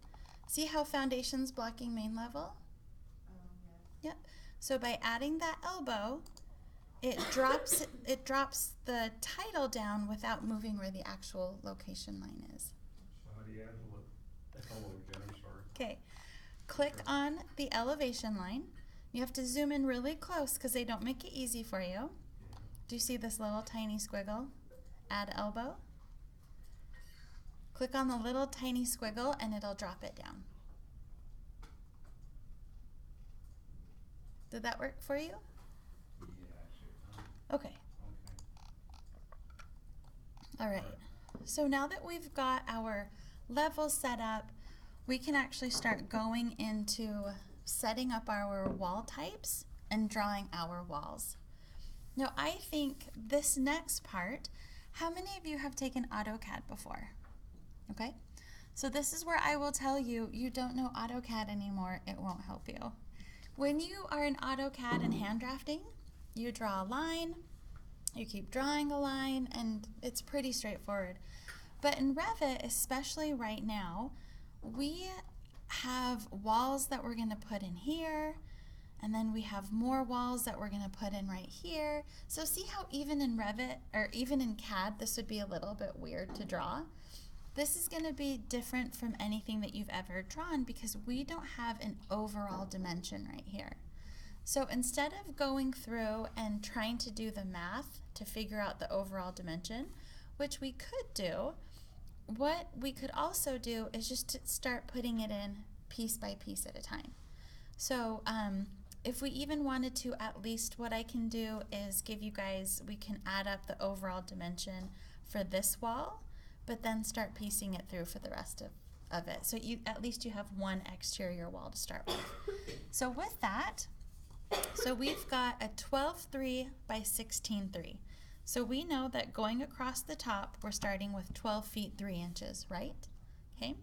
See how foundation's blocking main level? Yes. Yep. So by adding that elbow, it drops the title down without moving where the actual location line is. So how do you add the elbow again? I'm sorry. Okay, click on the elevation line. You have to zoom in really close because they don't make it easy for you. Yeah. Do you see this little tiny squiggle? Add elbow. Click on the little tiny squiggle and it'll drop it down. Did that work for you? Yeah, actually. Okay. Okay. All right. So now that we've got our levels set up, we can actually start going into setting up our wall types and drawing our walls. Now I think this next part, how many of you have taken AutoCAD before? Okay. So this is where I will tell you, you don't know AutoCAD anymore, it won't help you. When you are in AutoCAD and hand drafting, you draw a line, you keep drawing a line, and it's pretty straightforward. But in Revit, especially right now, we have walls that we're going to put in here, and then we have more walls that we're going to put in right here. So see how even in Revit, or even in CAD, this would be a little bit weird to draw? This is going to be different from anything that you've ever drawn because we don't have an overall dimension right here. So instead of going through and trying to do the math to figure out the overall dimension, which we could do, what we could also do is just to start putting it in piece by piece at a time. So if we even wanted to, at least what I can do is give you guys, we can add up the overall dimension for this wall, but then start piecing it through for the rest of it. So you at least you have one exterior wall to start with. So with that, so we've got a 12.3 by 16.3. So we know that going across the top, we're starting with 12 feet 3 inches, right? Okay.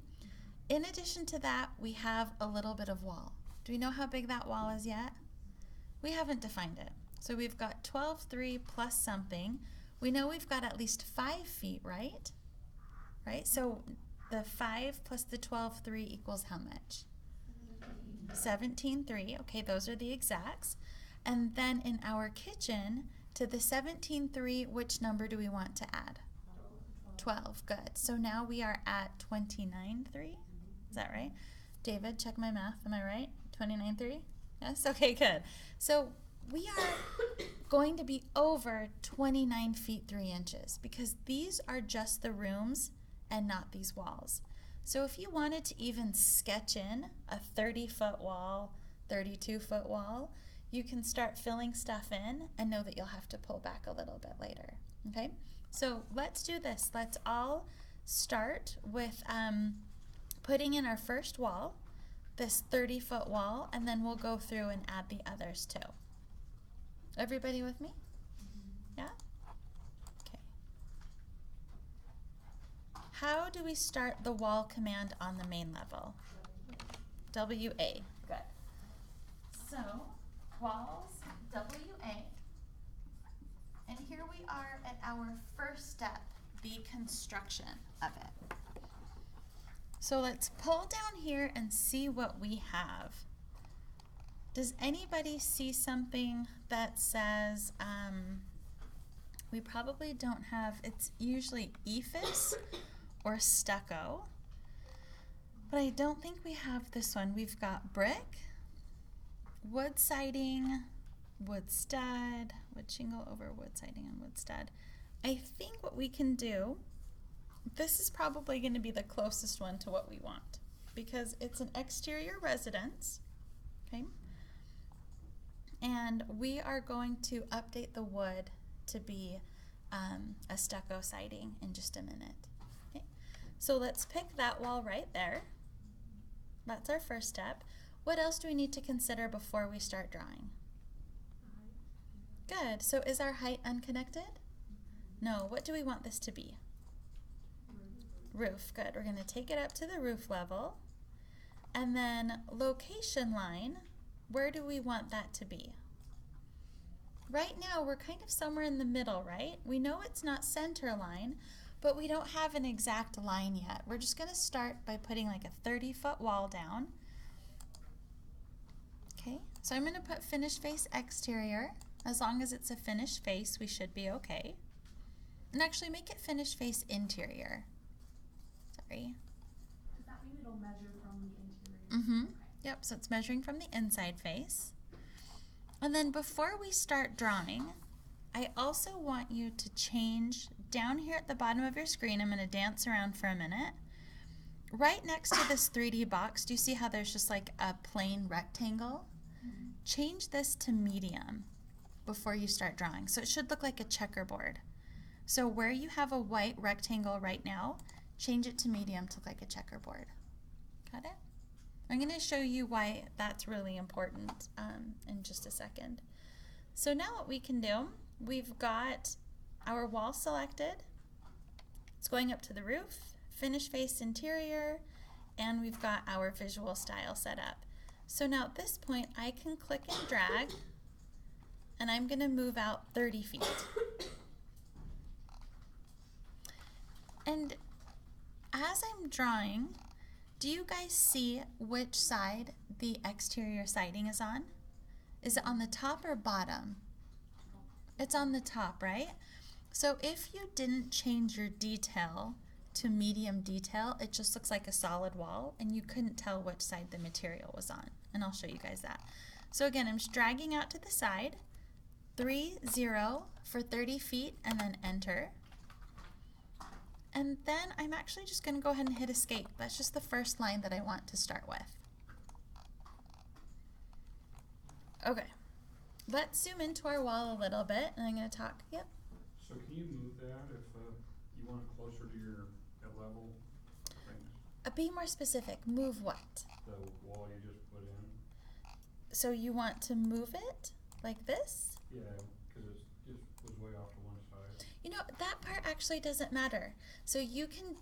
In addition to that, we have a little bit of wall. Do we know how big that wall is yet? We haven't defined it. So we've got 12.3 plus something. We know we've got at least 5 feet, right? Right? So the 5 plus the 12.3 equals how much? 17.3. Okay, those are the exacts. And then in our kitchen, to the 17.3, which number do we want to add? 12. Good. So now we are at 29.3. Is that right? David, check my math. Am I right? 29.3? Yes? Okay, good. So we are going to be over 29 feet 3 inches because these are just the rooms and not these walls. So if you wanted to even sketch in a 30-foot wall, 32-foot wall, you can start filling stuff in and know that you'll have to pull back a little bit later. Okay? So let's do this. Let's all start with putting in our first wall, this 30-foot wall, and then we'll go through and add the others too. Everybody with me? Yeah? Okay. How do we start the wall command on the main level? WA. Good. So, walls, WA. And here we are at our first step, the construction of it. So let's pull down here and see what we have. Does anybody see something that says, we probably don't have, it's usually EIFS or stucco, but I don't think we have this one. We've got brick, wood siding, wood stud, wood shingle over wood siding and wood stud. I think what we can do, this is probably going to be the closest one to what we want because it's an exterior residence, okay? And we are going to update the wood to be a stucco siding in just a minute. Okay? So let's pick that wall right there. That's our first step. What else do we need to consider before we start drawing? Good. So is our height unconnected? No. What do we want this to be? Roof. Good. We're going to take it up to the roof level. And then location line, where do we want that to be? Right now we're kind of somewhere in the middle, right? We know it's not center line, but we don't have an exact line yet. We're just going to start by putting like a 30-foot wall down. Okay, so I'm going to put finished face exterior. As long as it's a finished face, we should be okay. And actually make it finished face interior. Sorry. Does that mean it'll measure from the interior? Mm-hmm. Okay. Yep, so it's measuring from the inside face. And then before we start drawing, I also want you to change down here at the bottom of your screen. I'm going to dance around for a minute. Right next to this 3D box, do you see how there's just like a plain rectangle? Mm-hmm. Change this to medium before you start drawing. So it should look like a checkerboard. So where you have a white rectangle right now, change it to medium to look like a checkerboard. Got it? I'm going to show you why that's really important in just a second. So now what we can do, we've got our wall selected. It's going up to the roof, finished face interior, and we've got our visual style set up. So now at this point, I can click and drag, and I'm going to move out 30 feet. And as I'm drawing, do you guys see which side the exterior siding is on? Is it on the top or bottom? It's on the top, right? So if you didn't change your detail to medium detail, it just looks like a solid wall and you couldn't tell which side the material was on. And I'll show you guys that. So again, I'm just dragging out to the side, 3, 0 for 30 feet and then enter. And then I'm actually just going to go ahead and hit escape. That's just the first line that I want to start with. Okay, let's zoom into our wall a little bit, and I'm going to talk. Yep. So can you move that if you want it closer to your level things? Be more specific. Move what? The wall you just put in? So you want to move it like this? Yeah, because it just was way off to one side. You know, that part actually doesn't matter. So you can,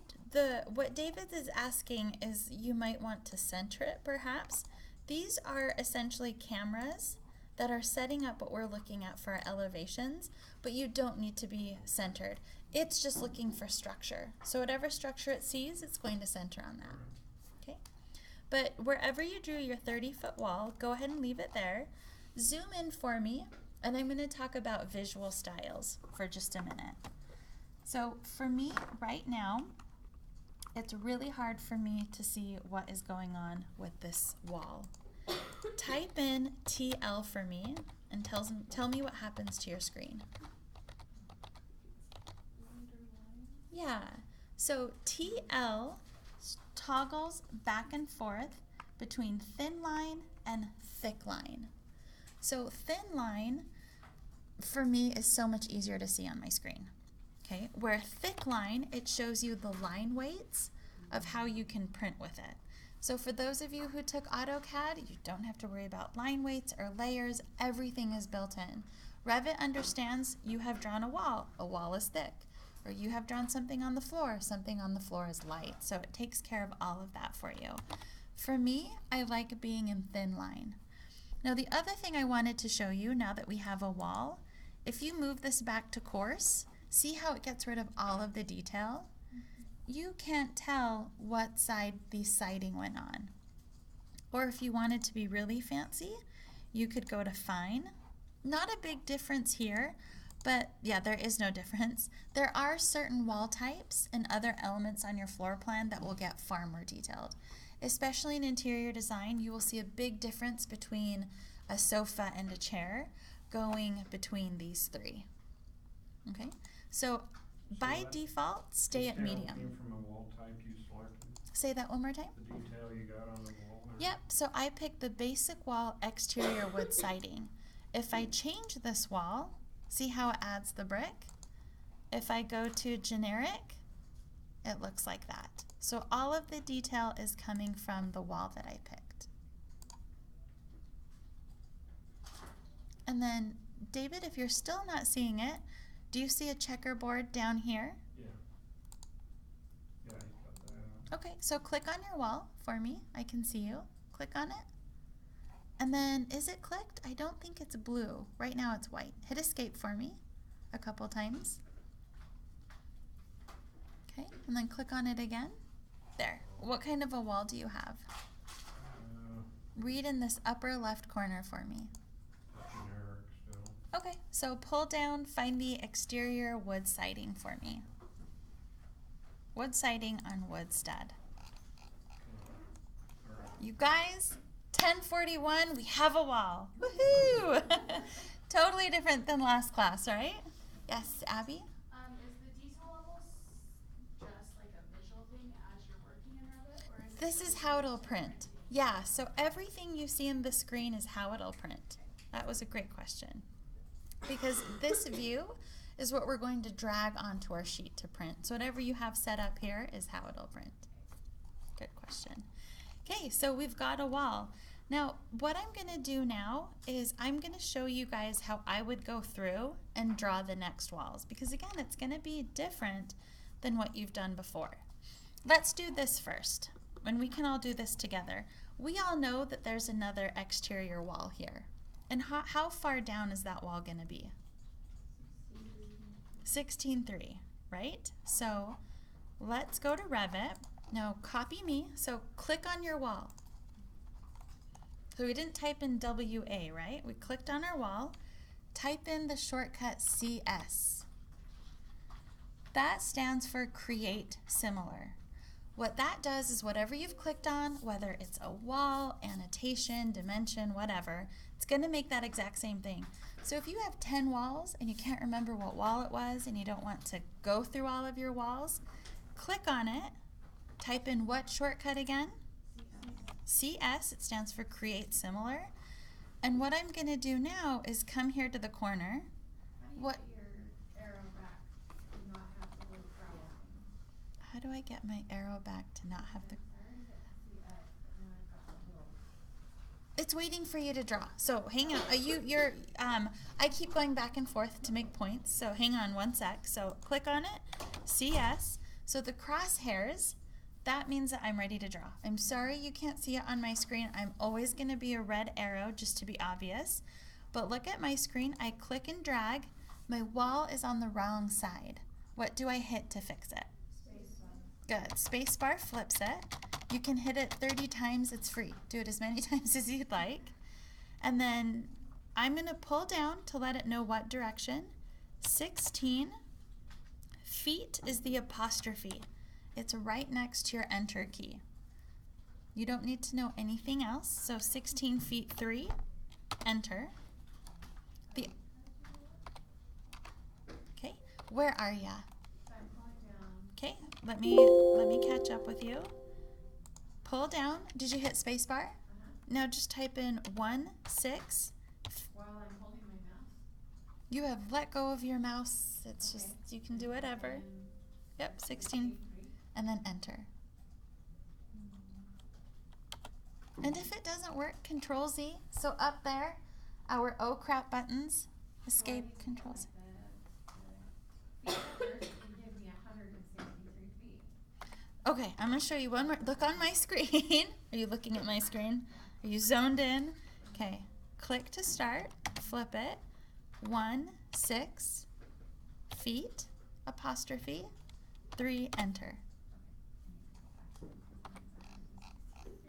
what David is asking is you might want to center it perhaps. These are essentially cameras that are setting up what we're looking at for our elevations, but you don't need to be centered. It's just looking for structure. So whatever structure it sees, it's going to center on that. Okay? But wherever you drew your 30-foot wall, go ahead and leave it there. Zoom in for me, and I'm going to talk about visual styles for just a minute. So for me right now, it's really hard for me to see what is going on with this wall. Type in TL for me and tell me what happens to your screen. Yeah, so TL toggles back and forth between thin line and thick line. So thin line for me is so much easier to see on my screen. Okay, where thick line, it shows you the line weights of how you can print with it. So for those of you who took AutoCAD, you don't have to worry about line weights or layers. Everything is built in. Revit understands you have drawn a wall is thick. Or you have drawn something on the floor is light. So it takes care of all of that for you. For me, I like being in thin line. Now the other thing I wanted to show you now that we have a wall, if you move this back to coarse, see how it gets rid of all of the detail? You can't tell what side the siding went on. Or if you wanted to be really fancy, you could go to fine. Not a big difference here, but yeah, there is no difference. There are certain wall types and other elements on your floor plan that will get far more detailed. Especially in interior design, you will see a big difference between a sofa and a chair going between these three. Okay, so by that default, stay at detail medium. came from a wall type you selected? Say that one more time. The detail you got on the wall? Or? Yep, so I picked the basic wall exterior wood siding. If I change this wall, see how it adds the brick? If I go to generic, it looks like that. So all of the detail is coming from the wall that I picked. And then, David, if you're still not seeing it, do you see a checkerboard down here? Yeah. Yeah, you got that. Okay, so click on your wall for me. I can see you. Click on it. And then, is it clicked? I don't think it's blue. Right now it's white. Hit escape for me a couple times. Okay, and then click on it again. There. What kind of a wall do you have? Read in this upper left corner for me. Generic still. Okay, so pull down, find the exterior wood siding for me. Wood siding on wood stud. You guys, 1041, we have a wall. Woohoo! Totally different than last class, right? Yes, Abby? Is the detail level just like a visual thing as you're working in Revit, or is This is how it'll print. Yeah, so everything you see in the screen is how it'll print. That was a great question. Because this view is what we're going to drag onto our sheet to print. So whatever you have set up here is how it'll print. Good question. Okay, so we've got a wall. Now, what I'm going to do now is I'm going to show you guys how I would go through and draw the next walls. Because again, it's going to be different than what you've done before. Let's do this first, and we can all do this together. We all know that there's another exterior wall here. And how far down is that wall going to be? 16.3, right? So let's go to Revit. Now copy me, so click on your wall. So we didn't type in WA, right? We clicked on our wall. Type in the shortcut CS. That stands for Create Similar. What that does is whatever you've clicked on, whether it's a wall, annotation, dimension, whatever, it's going to make that exact same thing. So if you have 10 walls and you can't remember what wall it was and you don't want to go through all of your walls, click on it, type in what shortcut again? CS, it stands for Create Similar. And what I'm going to do now is come here to the corner. How do you get your arrow back and not have the little crown? How do I get my arrow back to not have the... It's waiting for you to draw. So hang on. I keep going back and forth to make points. So hang on one sec. So click on it. CS. So the crosshairs, that means that I'm ready to draw. I'm sorry you can't see it on my screen. I'm always going to be a red arrow just to be obvious. But look at my screen. I click and drag. My wall is on the wrong side. What do I hit to fix it? Good. Spacebar flips it. You can hit it 30 times. It's free. Do it as many times as you'd like. And then I'm going to pull down to let it know what direction. 16 feet is the apostrophe. It's right next to your enter key. You don't need to know anything else. So 16 feet 3, enter. Okay, where are ya? I'm going down. Okay, let me catch up with you. Pull down. Did you hit spacebar? Now just type in 1, 6. While I'm holding my mouse. You have let go of your mouse. It's just, you can do whatever. And Yep, 16. And then enter. And if it doesn't work, Control Z. So up there, our oh crap buttons, escape, Control Z. the feet first and give me 163 feet. Okay, I'm going to show you one more. Look on my screen. Are you looking at my screen? Are you zoned in? Okay, click to start, flip it. 1, 6 feet, apostrophe, 3, enter.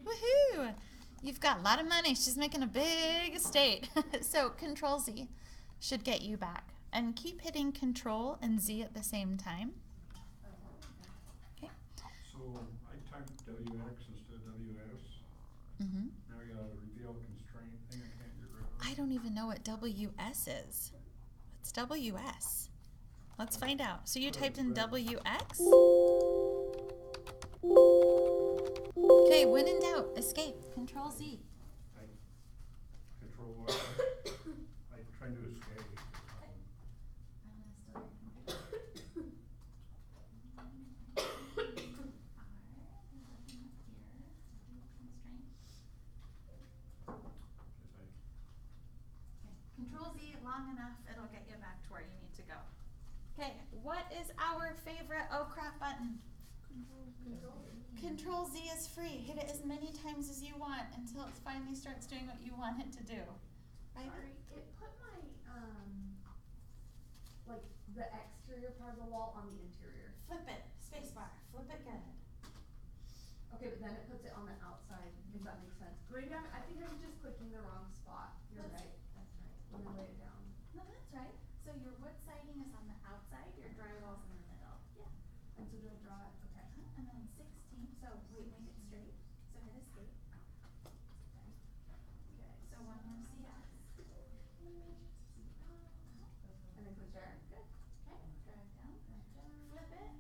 Woohoo! You've got a lot of money. She's making a big estate. So Control Z should get you back. And keep hitting Control and Z at the same time. Okay. So I typed WX instead of WS. Mm-hmm. Now you got a reveal constraint thing I can't get rid of. I don't even know what WS is. What's WS? Let's find out. So you typed in WX? Okay, when in doubt, escape. Control Z. Control Y. I tried to escape. Control Z long enough, it'll get you back to where you need to go. Okay, what is our favorite oh crap button? Control Z is free. Hit it as many times as you want until it finally starts doing what you want it to do. Right? Sorry, it put my, like, the exterior part of the wall on the interior. Flip it. Spacebar. Flip it good. Okay, but then it puts it on the outside, if that makes sense. Maybe I think I'm just clicking the wrong spot. You're right. That's right. Let me lay it down. No, that's right. So your wood siding is on the outside, your drywall's in the middle. Yeah. And so do I draw it? Okay. And then 16. So wait, make it straight. So hit escape. Okay. So one more CS. And then click there. Good. Okay. Drag down. Flip it.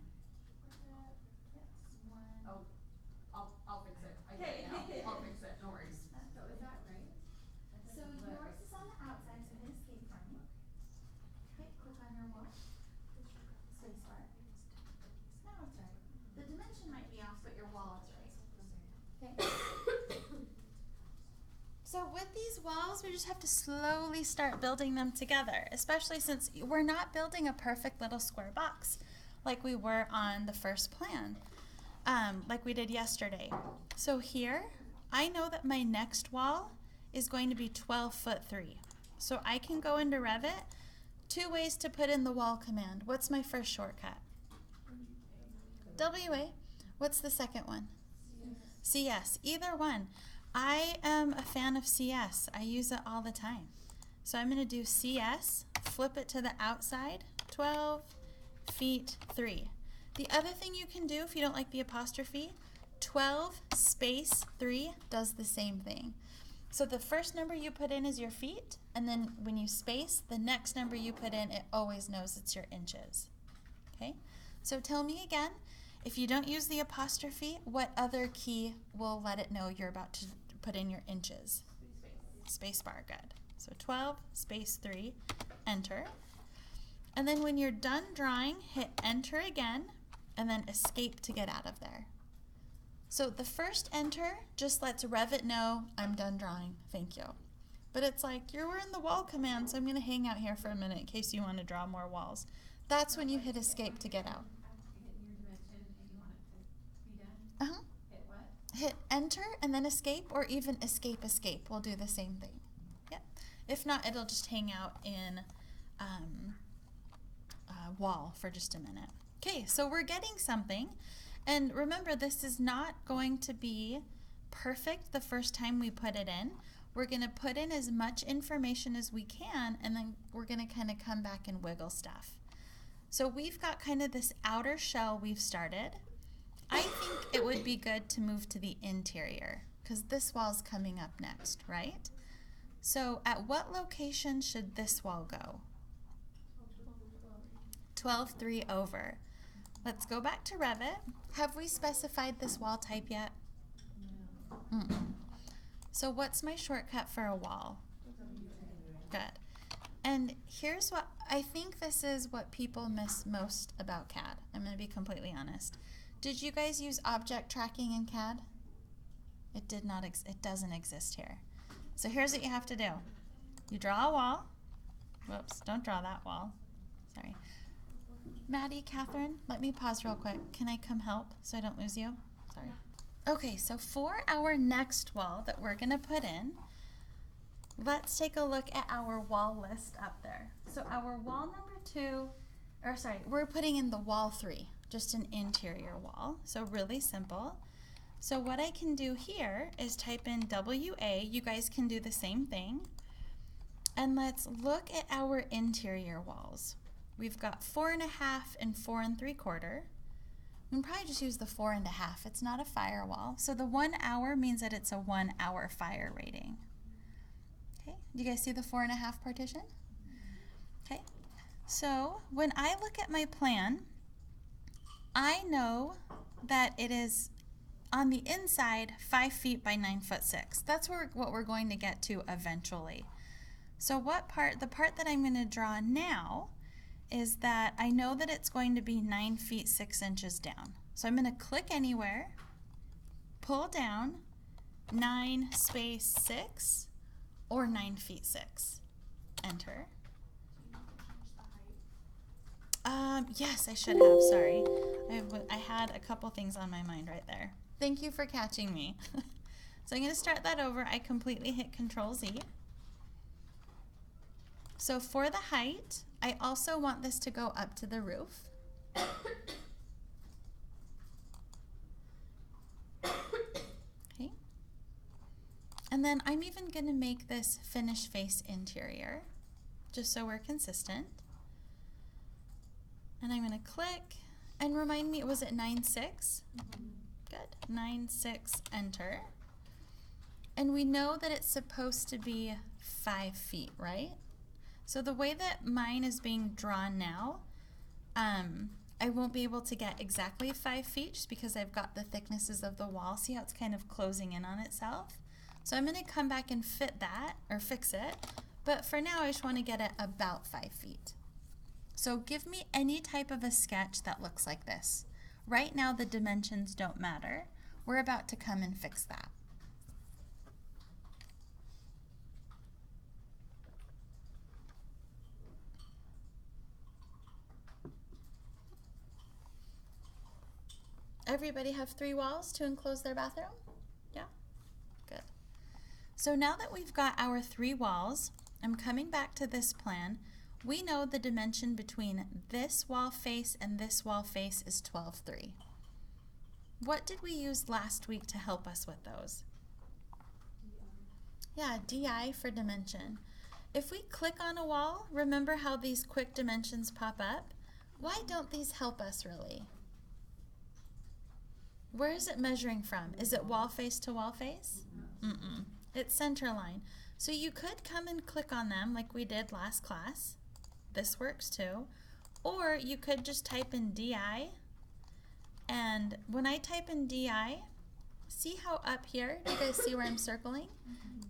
Yes. One. Oh, I'll fix it. I get it Okay. now. I'll fix it. No worries. So is that right? So yours is on the outside, so hit escape for me. Okay, click on your wall. Spacebar. Now it's right. The dimension might be off, but your wall is right. Okay. So with these walls, we just have to slowly start building them together, especially since we're not building a perfect little square box like we were on the first plan, like we did yesterday. So here, I know that my next wall is going to be 12 foot 3. So I can go into Revit, 2 ways to put in the wall command. What's my first shortcut? WA. What's the second one? CS. Either one. I am a fan of CS. I use it all the time. So I'm going to do CS, flip it to the outside, 12 feet 3. The other thing you can do if you don't like the apostrophe, 12 space 3 does the same thing. So the first number you put in is your feet, and then when you space, the next number you put in, it always knows it's your inches. Okay? So tell me again, if you don't use the apostrophe, what other key will let it know you're about to put in your inches? Space bar, good. So 12, space 3, enter. And then when you're done drawing, hit enter again, and then escape to get out of there. So the first enter just lets Revit know I'm done drawing, thank you. But it's like, you're in the wall command, so I'm gonna hang out here for a minute in case you wanna draw more walls. That's when you hit escape to get out. After hitting your dimension, Uh-huh. Hit what? Hit enter and then escape, or even escape, escape. We'll do the same thing. Yep. If not, it'll just hang out in wall for just a minute. Okay, so we're getting something. And remember, this is not going to be perfect the first time we put it in. We're going to put in as much information as we can, and then we're going to kind of come back and wiggle stuff. So we've got kind of this outer shell we've started. I think it would be good to move to the interior because this wall's coming up next, right? So at what location should this wall go? 12.3 over. Let's go back to Revit. Have we specified this wall type yet? Mm-mm. So what's my shortcut for a wall? Good. And here's what, I think this is what people miss most about CAD. I'm going to be completely honest. Did you guys use object tracking in CAD? It did not, it doesn't exist here. So here's what you have to do. You draw a wall. Whoops, don't draw that wall. Sorry. Maddie, Catherine, let me pause real quick. Can I come help so I don't lose you? Sorry. Okay, so for our next wall that we're gonna put in, let's take a look at our wall list up there. So our wall number 2, or sorry, we're putting in the wall 3, just an interior wall. So really simple. So what I can do here is type in WA. You guys can do the same thing. And let's look at our interior walls. We've got 4.5 and 4 3/4. We can probably just use the 4.5. It's not a firewall. So the 1 hour means that it's a 1 hour fire rating. Okay, do you guys see the 4.5 partition? Okay, so when I look at my plan, I know that it is on the inside 5 feet by 9'6". That's what we're going to get to eventually. So the part that I'm going to draw now is that I know that it's going to be 9 feet 6 inches down. So I'm going to click anywhere, pull down 9 space 6 or 9 feet 6. Enter. Yes, I should have, sorry. I had a couple things on my mind right there. Thank you for catching me. So I'm going to start that over. I completely hit Control-Z. So for the height, I also want this to go up to the roof. Okay. And then I'm even going to make this finish face interior, just so we're consistent. And I'm going to click, and remind me, was it 9'6"? Good. 9'6", enter. And we know that it's supposed to be 5 feet, right? So the way that mine is being drawn now, I won't be able to get exactly 5 feet just because I've got the thicknesses of the wall. See how it's kind of closing in on itself? So I'm going to come back and fit that, or fix it. But for now, I just want to get it about 5 feet. So give me any type of a sketch that looks like this. Right now, the dimensions don't matter. We're about to come and fix that. Everybody have 3 walls to enclose their bathroom? Yeah? Good. So now that we've got our 3 walls, I'm coming back to this plan. We know the dimension between this wall face and this wall face is 12.3. What did we use last week to help us with those? Yeah, DI for dimension. If we click on a wall, remember how these quick dimensions pop up? Why don't these help us really? Where is it measuring from? Is it wall face to wall face? Mm-mm. It's center line. So you could come and click on them like we did last class. This works too. Or you could just type in DI. And when I type in DI, see how up here, do you guys see where I'm circling?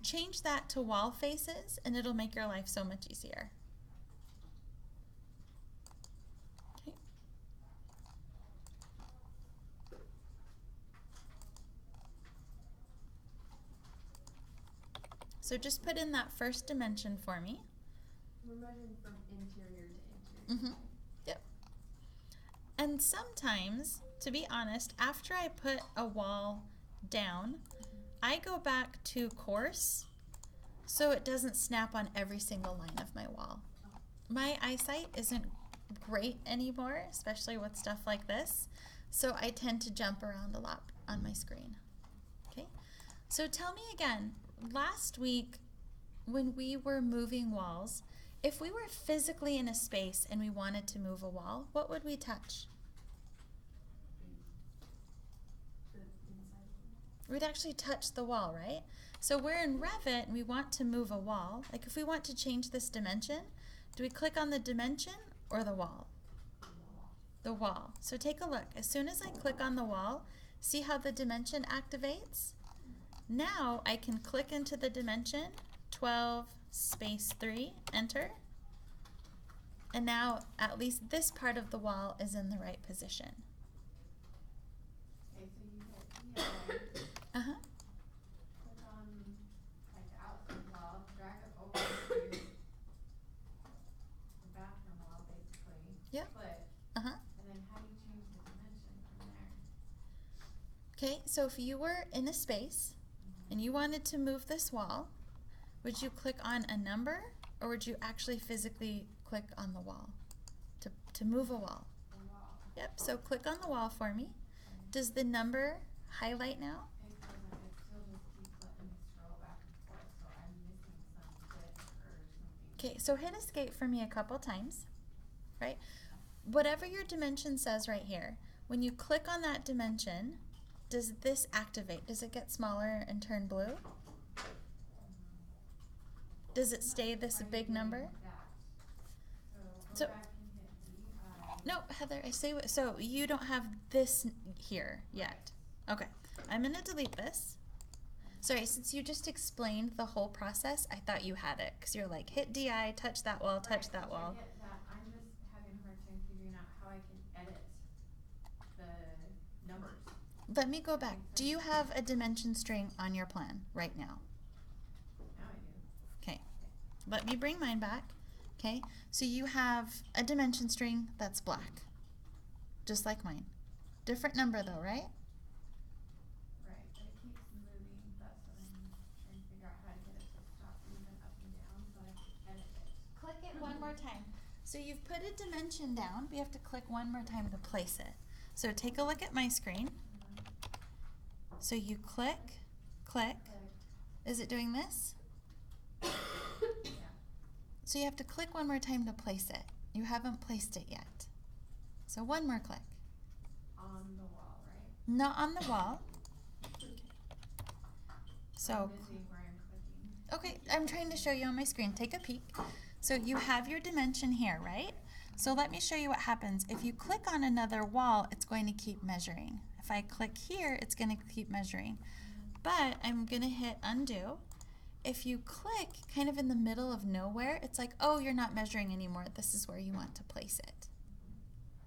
Change that to wall faces and it'll make your life so much easier. Okay. So just put in that first dimension for me. We're measuring from interior to interior. Yep. And sometimes to be honest, after I put a wall down, I go back to coarse so it doesn't snap on every single line of my wall. My eyesight isn't great anymore, especially with stuff like this, so I tend to jump around a lot on my screen. Okay, so tell me again, last week when we were moving walls, if we were physically in a space and we wanted to move a wall, what would we touch? The inside. We'd actually touch the wall, right? So we're in Revit and we want to move a wall. Like if we want to change this dimension, do we click on the dimension or the wall? The wall. So take a look. As soon as I click on the wall, see how the dimension activates? Now I can click into the dimension, 12 space 3, enter. And now at least this part of the wall is in the right position. Okay, so you hit EI, Uh-huh. click on like the outside wall, drag it over to the bathroom wall basically. Yep. Click, Uh-huh. and then how do you change the dimension from there? Okay, so if you were in a space and you wanted to move this wall, would you click on a number or would you actually physically click on the wall to move a wall? The wall. Yep, so click on the wall for me. Does the number highlight now? It doesn't, it still just keeps letting me scroll back and forth, so I'm missing some click or something. Okay, so hit escape for me a couple times, right? Whatever your dimension says right here, when you click on that dimension, does this activate? Does it get smaller and turn blue? Does it stay this big number? So So- go back and hit DI. No, Heather, I say what, so you don't have this here yet. Okay, I'm gonna delete this. Sorry, since you just explained the whole process, I thought you had it, because you're like, hit DI, touch that wall, touch Right, that which wall. I get that. I'm just having a hard time figuring out how I can edit the numbers. Let me go back. Do you have a dimension string on your plan right now? Now I do. Okay, let me bring mine back. Okay, so you have a dimension string that's black, just like mine. Different number though, right? Right, but it keeps moving. That's what I'm trying to figure out how to get it to stop moving up and down so I can edit it. Click it one more time. So you've put a dimension down, we have to click one more time to place it. So take a look at my screen. So you click, click. Is it doing this? Yeah, So you have to click one more time to place it. You haven't placed it yet. So one more click. on the wall, right? Not on the wall. So, I'm missing where I'm clicking. okay, I'm trying to show you on my screen. Take a peek. So you have your dimension here, right? So let me show you what happens. If you click on another wall, it's going to keep measuring. If I click here, it's going to keep measuring. But I'm going to hit undo. If you click kind of in the middle of nowhere, it's like, oh, you're not measuring anymore. This is where you want to place it.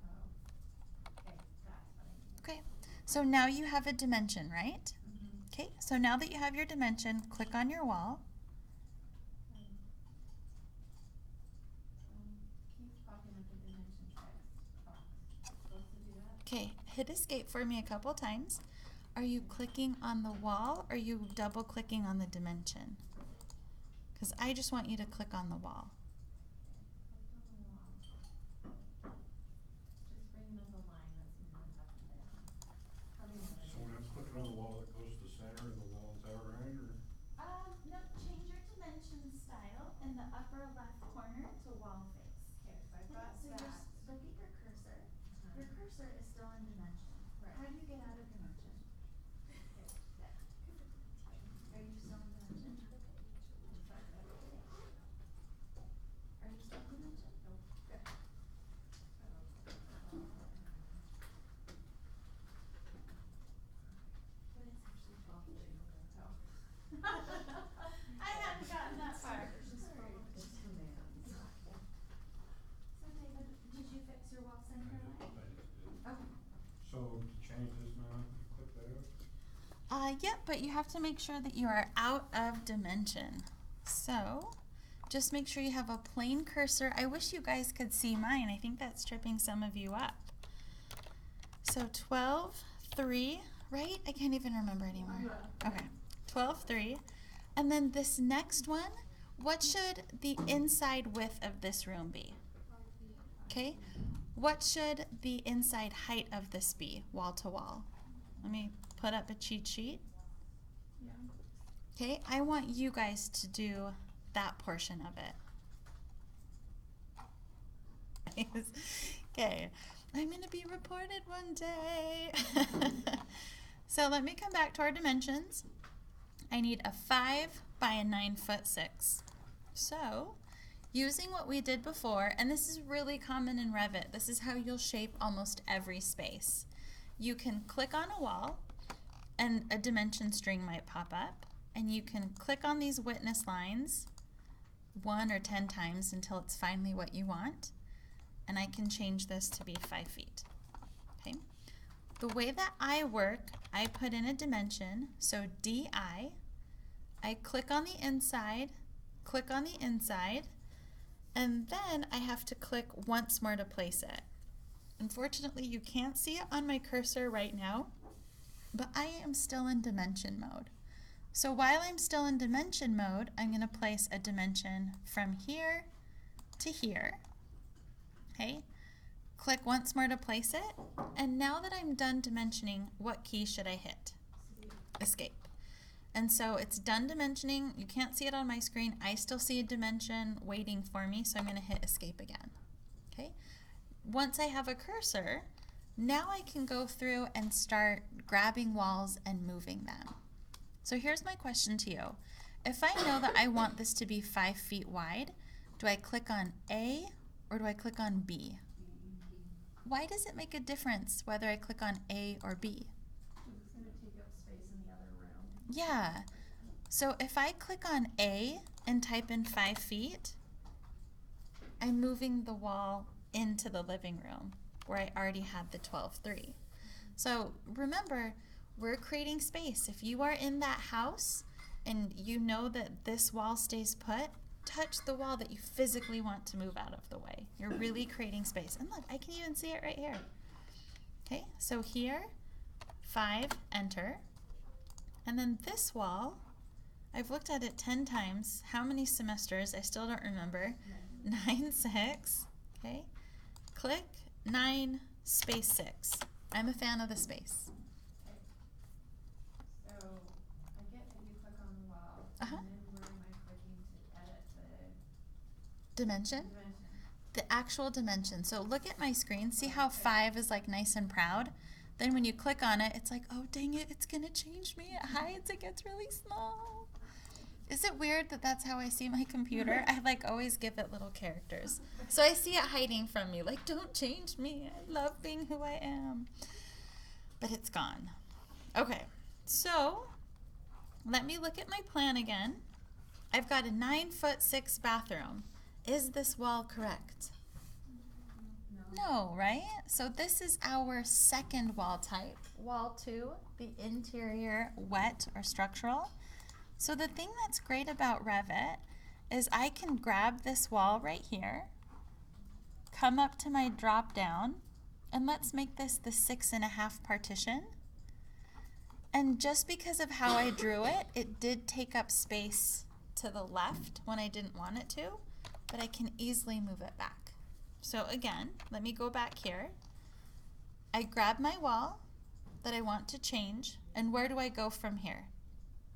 Oh, okay, that's what I need. Okay, so now you have a dimension, right? Mm-hmm. Okay, so now that you have your dimension, click on your wall. Keeps popping up a dimension text box. Supposed to do that? Okay, hit escape for me a couple times. Are you clicking on the wall or are you double clicking on the dimension? Because I just want you to click on the wall. Just bring up a line that's moving up and down. Probably not. So when I'm clicking on the wall, it goes to the center and the wall's out right, or? No, change your dimension style in the upper left corner to wall face. Okay, so I've got So that. look at your cursor. Uh-huh. Your cursor is still in dimension. Right. How do you get out of dimension? Are you still in dimension? Are you still in dimension? But it's actually 12. I hadn't gotten that far. So David, did you fix your wall center line? Okay. So to change this now, you click that? Yep, but you have to make sure that you are out of dimension. So, just make sure you have a plain cursor. I wish you guys could see mine. I think that's tripping some of you up. So 12, 3, right? I can't even remember anymore. Okay, 12, 3. And then this next one, what should the inside width of this room be? Okay, what should the inside height of this be, wall to wall? Let me put up a cheat sheet. Okay, I want you guys to do that portion of it. Okay, I'm going to be reported one day. So let me come back to our dimensions. I need a 5 by a 9'6". So using what we did before, and this is really common in Revit, this is how you'll shape almost every space. You can click on a wall and a dimension string might pop up, and you can click on these witness lines 1 or 10 times until it's finally what you want. And I can change this to be 5 feet. Okay. The way that I work, I put in a dimension, so DI. I click on the inside, and then I have to click once more to place it. Unfortunately, you can't see it on my cursor right now, but I am still in dimension mode. So while I'm still in dimension mode, I'm going to place a dimension from here to here. Okay, click once more to place it, and now that I'm done dimensioning, what key should I hit? Escape. And so it's done dimensioning. You can't see it on my screen. I still see a dimension waiting for me, so I'm going to hit escape again. Okay. Once I have a cursor, now I can go through and start grabbing walls and moving them. So here's my question to you. If I know that I want this to be 5 feet wide, do I click on A or do I click on B? Why does it make a difference whether I click on A or B? It's going to take up space in the other room. Yeah. So if I click on A and type in 5 feet, I'm moving the wall into the living room where I already had the 12.3. So remember, we're creating space. If you are in that house and you know that this wall stays put, touch the wall that you physically want to move out of the way. You're really creating space. And look, I can even see it right here. Okay, so here, 5, enter. And then this wall, I've looked at it 10 times. How many semesters? I still don't remember. 9, 6. Okay, click 9, space 6. I'm a fan of the space. So I get that you click on the wall, Uh-huh. and then where am I clicking to edit the Dimension? dimension? The actual dimension. So look at my screen. See how 5 is like nice and proud? Then when you click on it, it's like, oh dang it, it's gonna change me. It hides, it gets really small. Is it weird that that's how I see my computer? I like always give it little characters. So I see it hiding from me, like don't change me. I love being who I am. But it's gone. Okay, so let me look at my plan again. I've got a 9'6" bathroom. Is this wall correct? No, right? So this is our second wall type. Wall 2, the interior wet or structural. So the thing that's great about Revit is I can grab this wall right here, come up to my drop down, and let's make this the 6.5 partition. And just because of how I drew it, it did take up space to the left when I didn't want it to, but I can easily move it back. So again, let me go back here. I grab my wall that I want to change, and where do I go from here?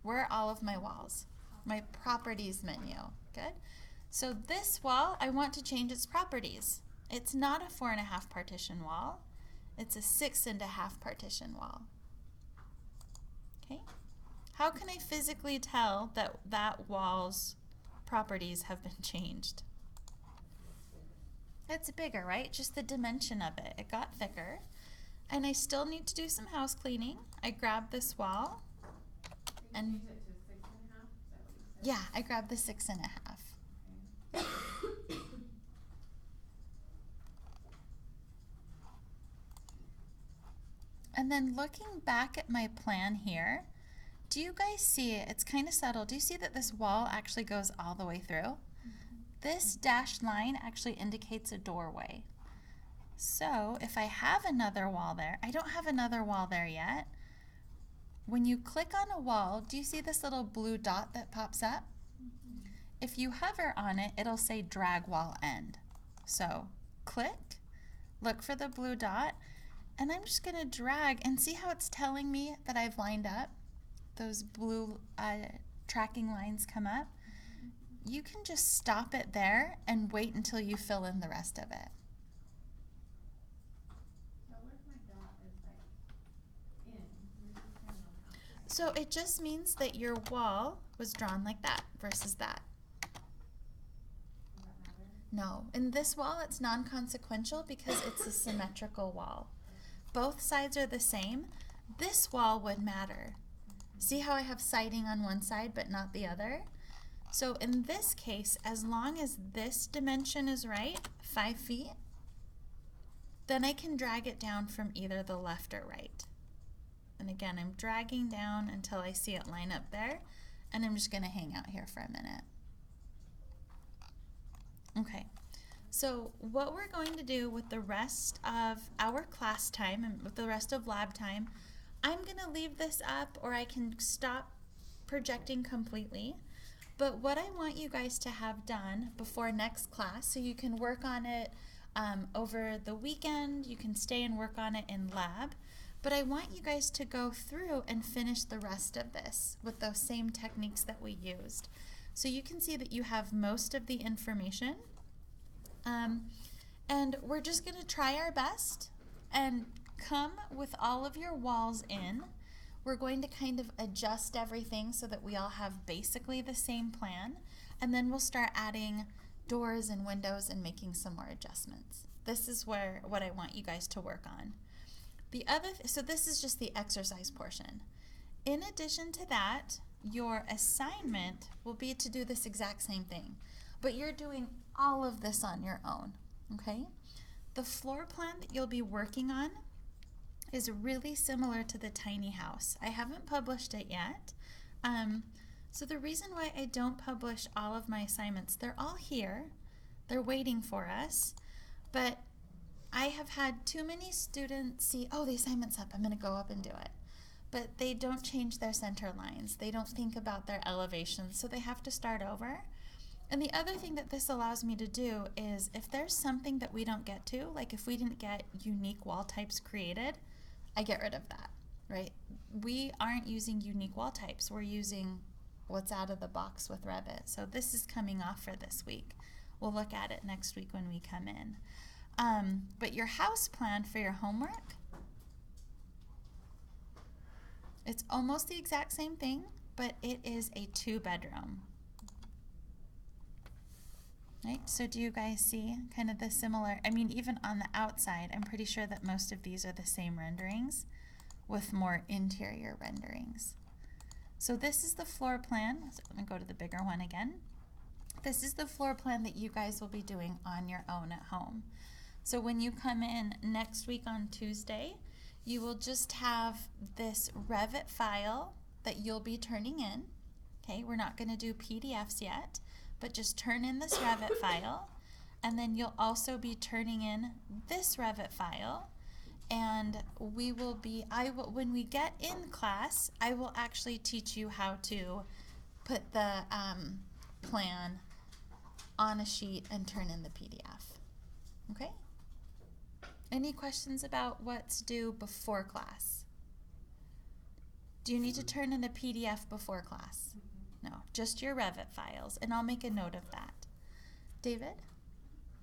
Where are all of my walls? My properties menu. Good. So this wall, I want to change its properties. It's not a 4.5 partition wall. It's a 6.5 partition wall. Okay. How can I physically tell that that wall's properties have been changed? It's bigger, right? Just the dimension of it. It got thicker. And I still need to do some house cleaning. I grab this wall. And Change it to 6.5, is that what you said? yeah, I grabbed the 6.5. Okay. And then looking back at my plan here, do you guys see it? It's kind of subtle. Do you see that this wall actually goes all the way through? This dashed line actually indicates a doorway. So if I have another wall there, I don't have another wall there yet. When you click on a wall, do you see this little blue dot that pops up? If you hover on it, it'll say drag wall end. So click, look for the blue dot, and I'm just going to drag and see how it's telling me that I've lined up. Those blue tracking lines come up. You can just stop it there and wait until you fill in the rest of it. So what if my dot is like in? Where's the panel now? So it just means that your wall was drawn like that versus that. Does that matter? No, in this wall it's non-consequential because it's a symmetrical wall. Both sides are the same. This wall would matter. See how I have siding on one side but not the other? So in this case, as long as this dimension is right, 5 feet, then I can drag it down from either the left or right. And again, I'm dragging down until I see it line up there, and I'm just going to hang out here for a minute. Okay, so what we're going to do with the rest of our class time and with the rest of lab time, I'm going to leave this up or I can stop projecting completely. But what I want you guys to have done before next class, so you can work on it over the weekend, you can stay and work on it in lab, but I want you guys to go through and finish the rest of this with those same techniques that we used. So you can see that you have most of the information, and we're just going to try our best and come with all of your walls in. We're going to kind of adjust everything so that we all have basically the same plan, and then we'll start adding doors and windows and making some more adjustments. This is what I want you guys to work on. So this is just the exercise portion. In addition to that, your assignment will be to do this exact same thing, but you're doing all of this on your own, okay? The floor plan that you'll be working on is really similar to the tiny house. I haven't published it yet. So the reason why I don't publish all of my assignments, they're all here. They're waiting for us. But I have had too many students see, oh, the assignment's up, I'm gonna go up and do it. But they don't change their center lines. They don't think about their elevations, so they have to start over. And the other thing that this allows me to do is if there's something that we don't get to, like if we didn't get unique wall types created, I get rid of that, right? We aren't using unique wall types. We're using what's out of the box with Revit. So this is coming off for this week. We'll look at it next week when we come in. But your house plan for your homework, it's almost the exact same thing, but it is a 2-bedroom. Right, so do you guys see kind of the similar, I mean, even on the outside, I'm pretty sure that most of these are the same renderings with more interior renderings. So this is the floor plan. So let me go to the bigger one again. This is the floor plan that you guys will be doing on your own at home. So when you come in next week on Tuesday, you will just have this Revit file that you'll be turning in. Okay, we're not going to do PDFs yet, but just turn in this Revit file, and then you'll also be turning in this Revit file, and when we get in class, I will actually teach you how to put the plan on a sheet and turn in the PDF. Okay? Any questions about what's due before class? Do you need to turn in a PDF before class? No, just your Revit files, and I'll make a note of that. David?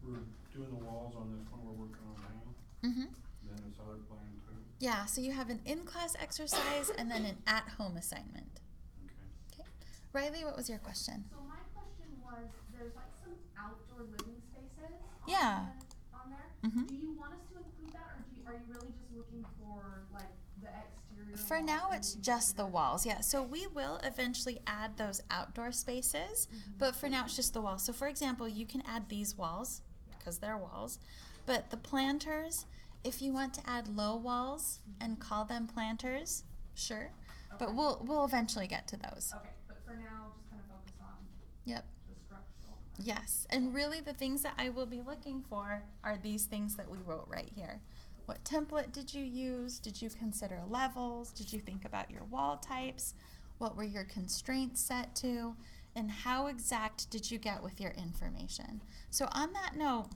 We're doing the walls on this one we're working on now. Mm-hmm. Then this other plan too. Yeah, so you have an in-class exercise and then an at-home assignment. Okay. Okay. Riley, what was your question? So my question was, there's like some outdoor living spaces Yeah. on there. Mhm. Do you want us to include that, or are you really just looking for like the exterior? For walls now, and it's the just the interior? walls. Yeah, so we will eventually add those outdoor spaces, but for now, it's just the walls. So for example, you can add these walls, because they're walls, but the planters, if you want to add low walls and call them planters, sure, but Okay. we'll eventually get to those. Okay, but for now, just kind of focus on Yep. the structural. Yes, and really the things that I will be looking for are these things that we wrote right here. What template did you use? Did you consider levels? Did you think about your wall types? What were your constraints set to? And how exact did you get with your information? So on that note,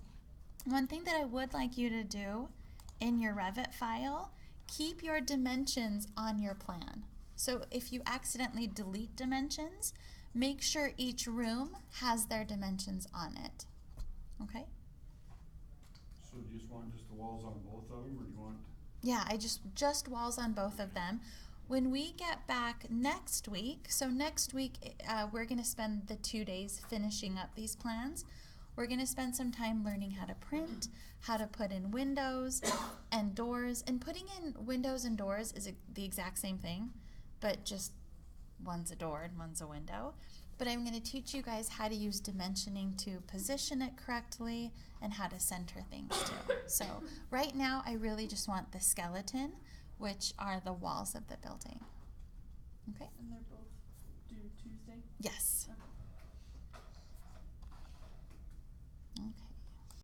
one thing that I would like you to do in your Revit file, keep your dimensions on your plan. So if you accidentally delete dimensions, make sure each room has their dimensions on it. Okay? So do you just want just the walls on both of them, or do you want? Yeah, I just walls on both of them. When we get back next week, so next week we're going to spend the 2 days finishing up these plans. We're going to spend some time learning how to print, how to put in windows and doors. And putting in windows and doors is the exact same thing, but just one's a door and one's a window. But I'm going to teach you guys how to use dimensioning to position it correctly and how to center things too. So right now I really just want the skeleton, which are the walls of the building. Okay? And they're both due Tuesday? Yes. Okay.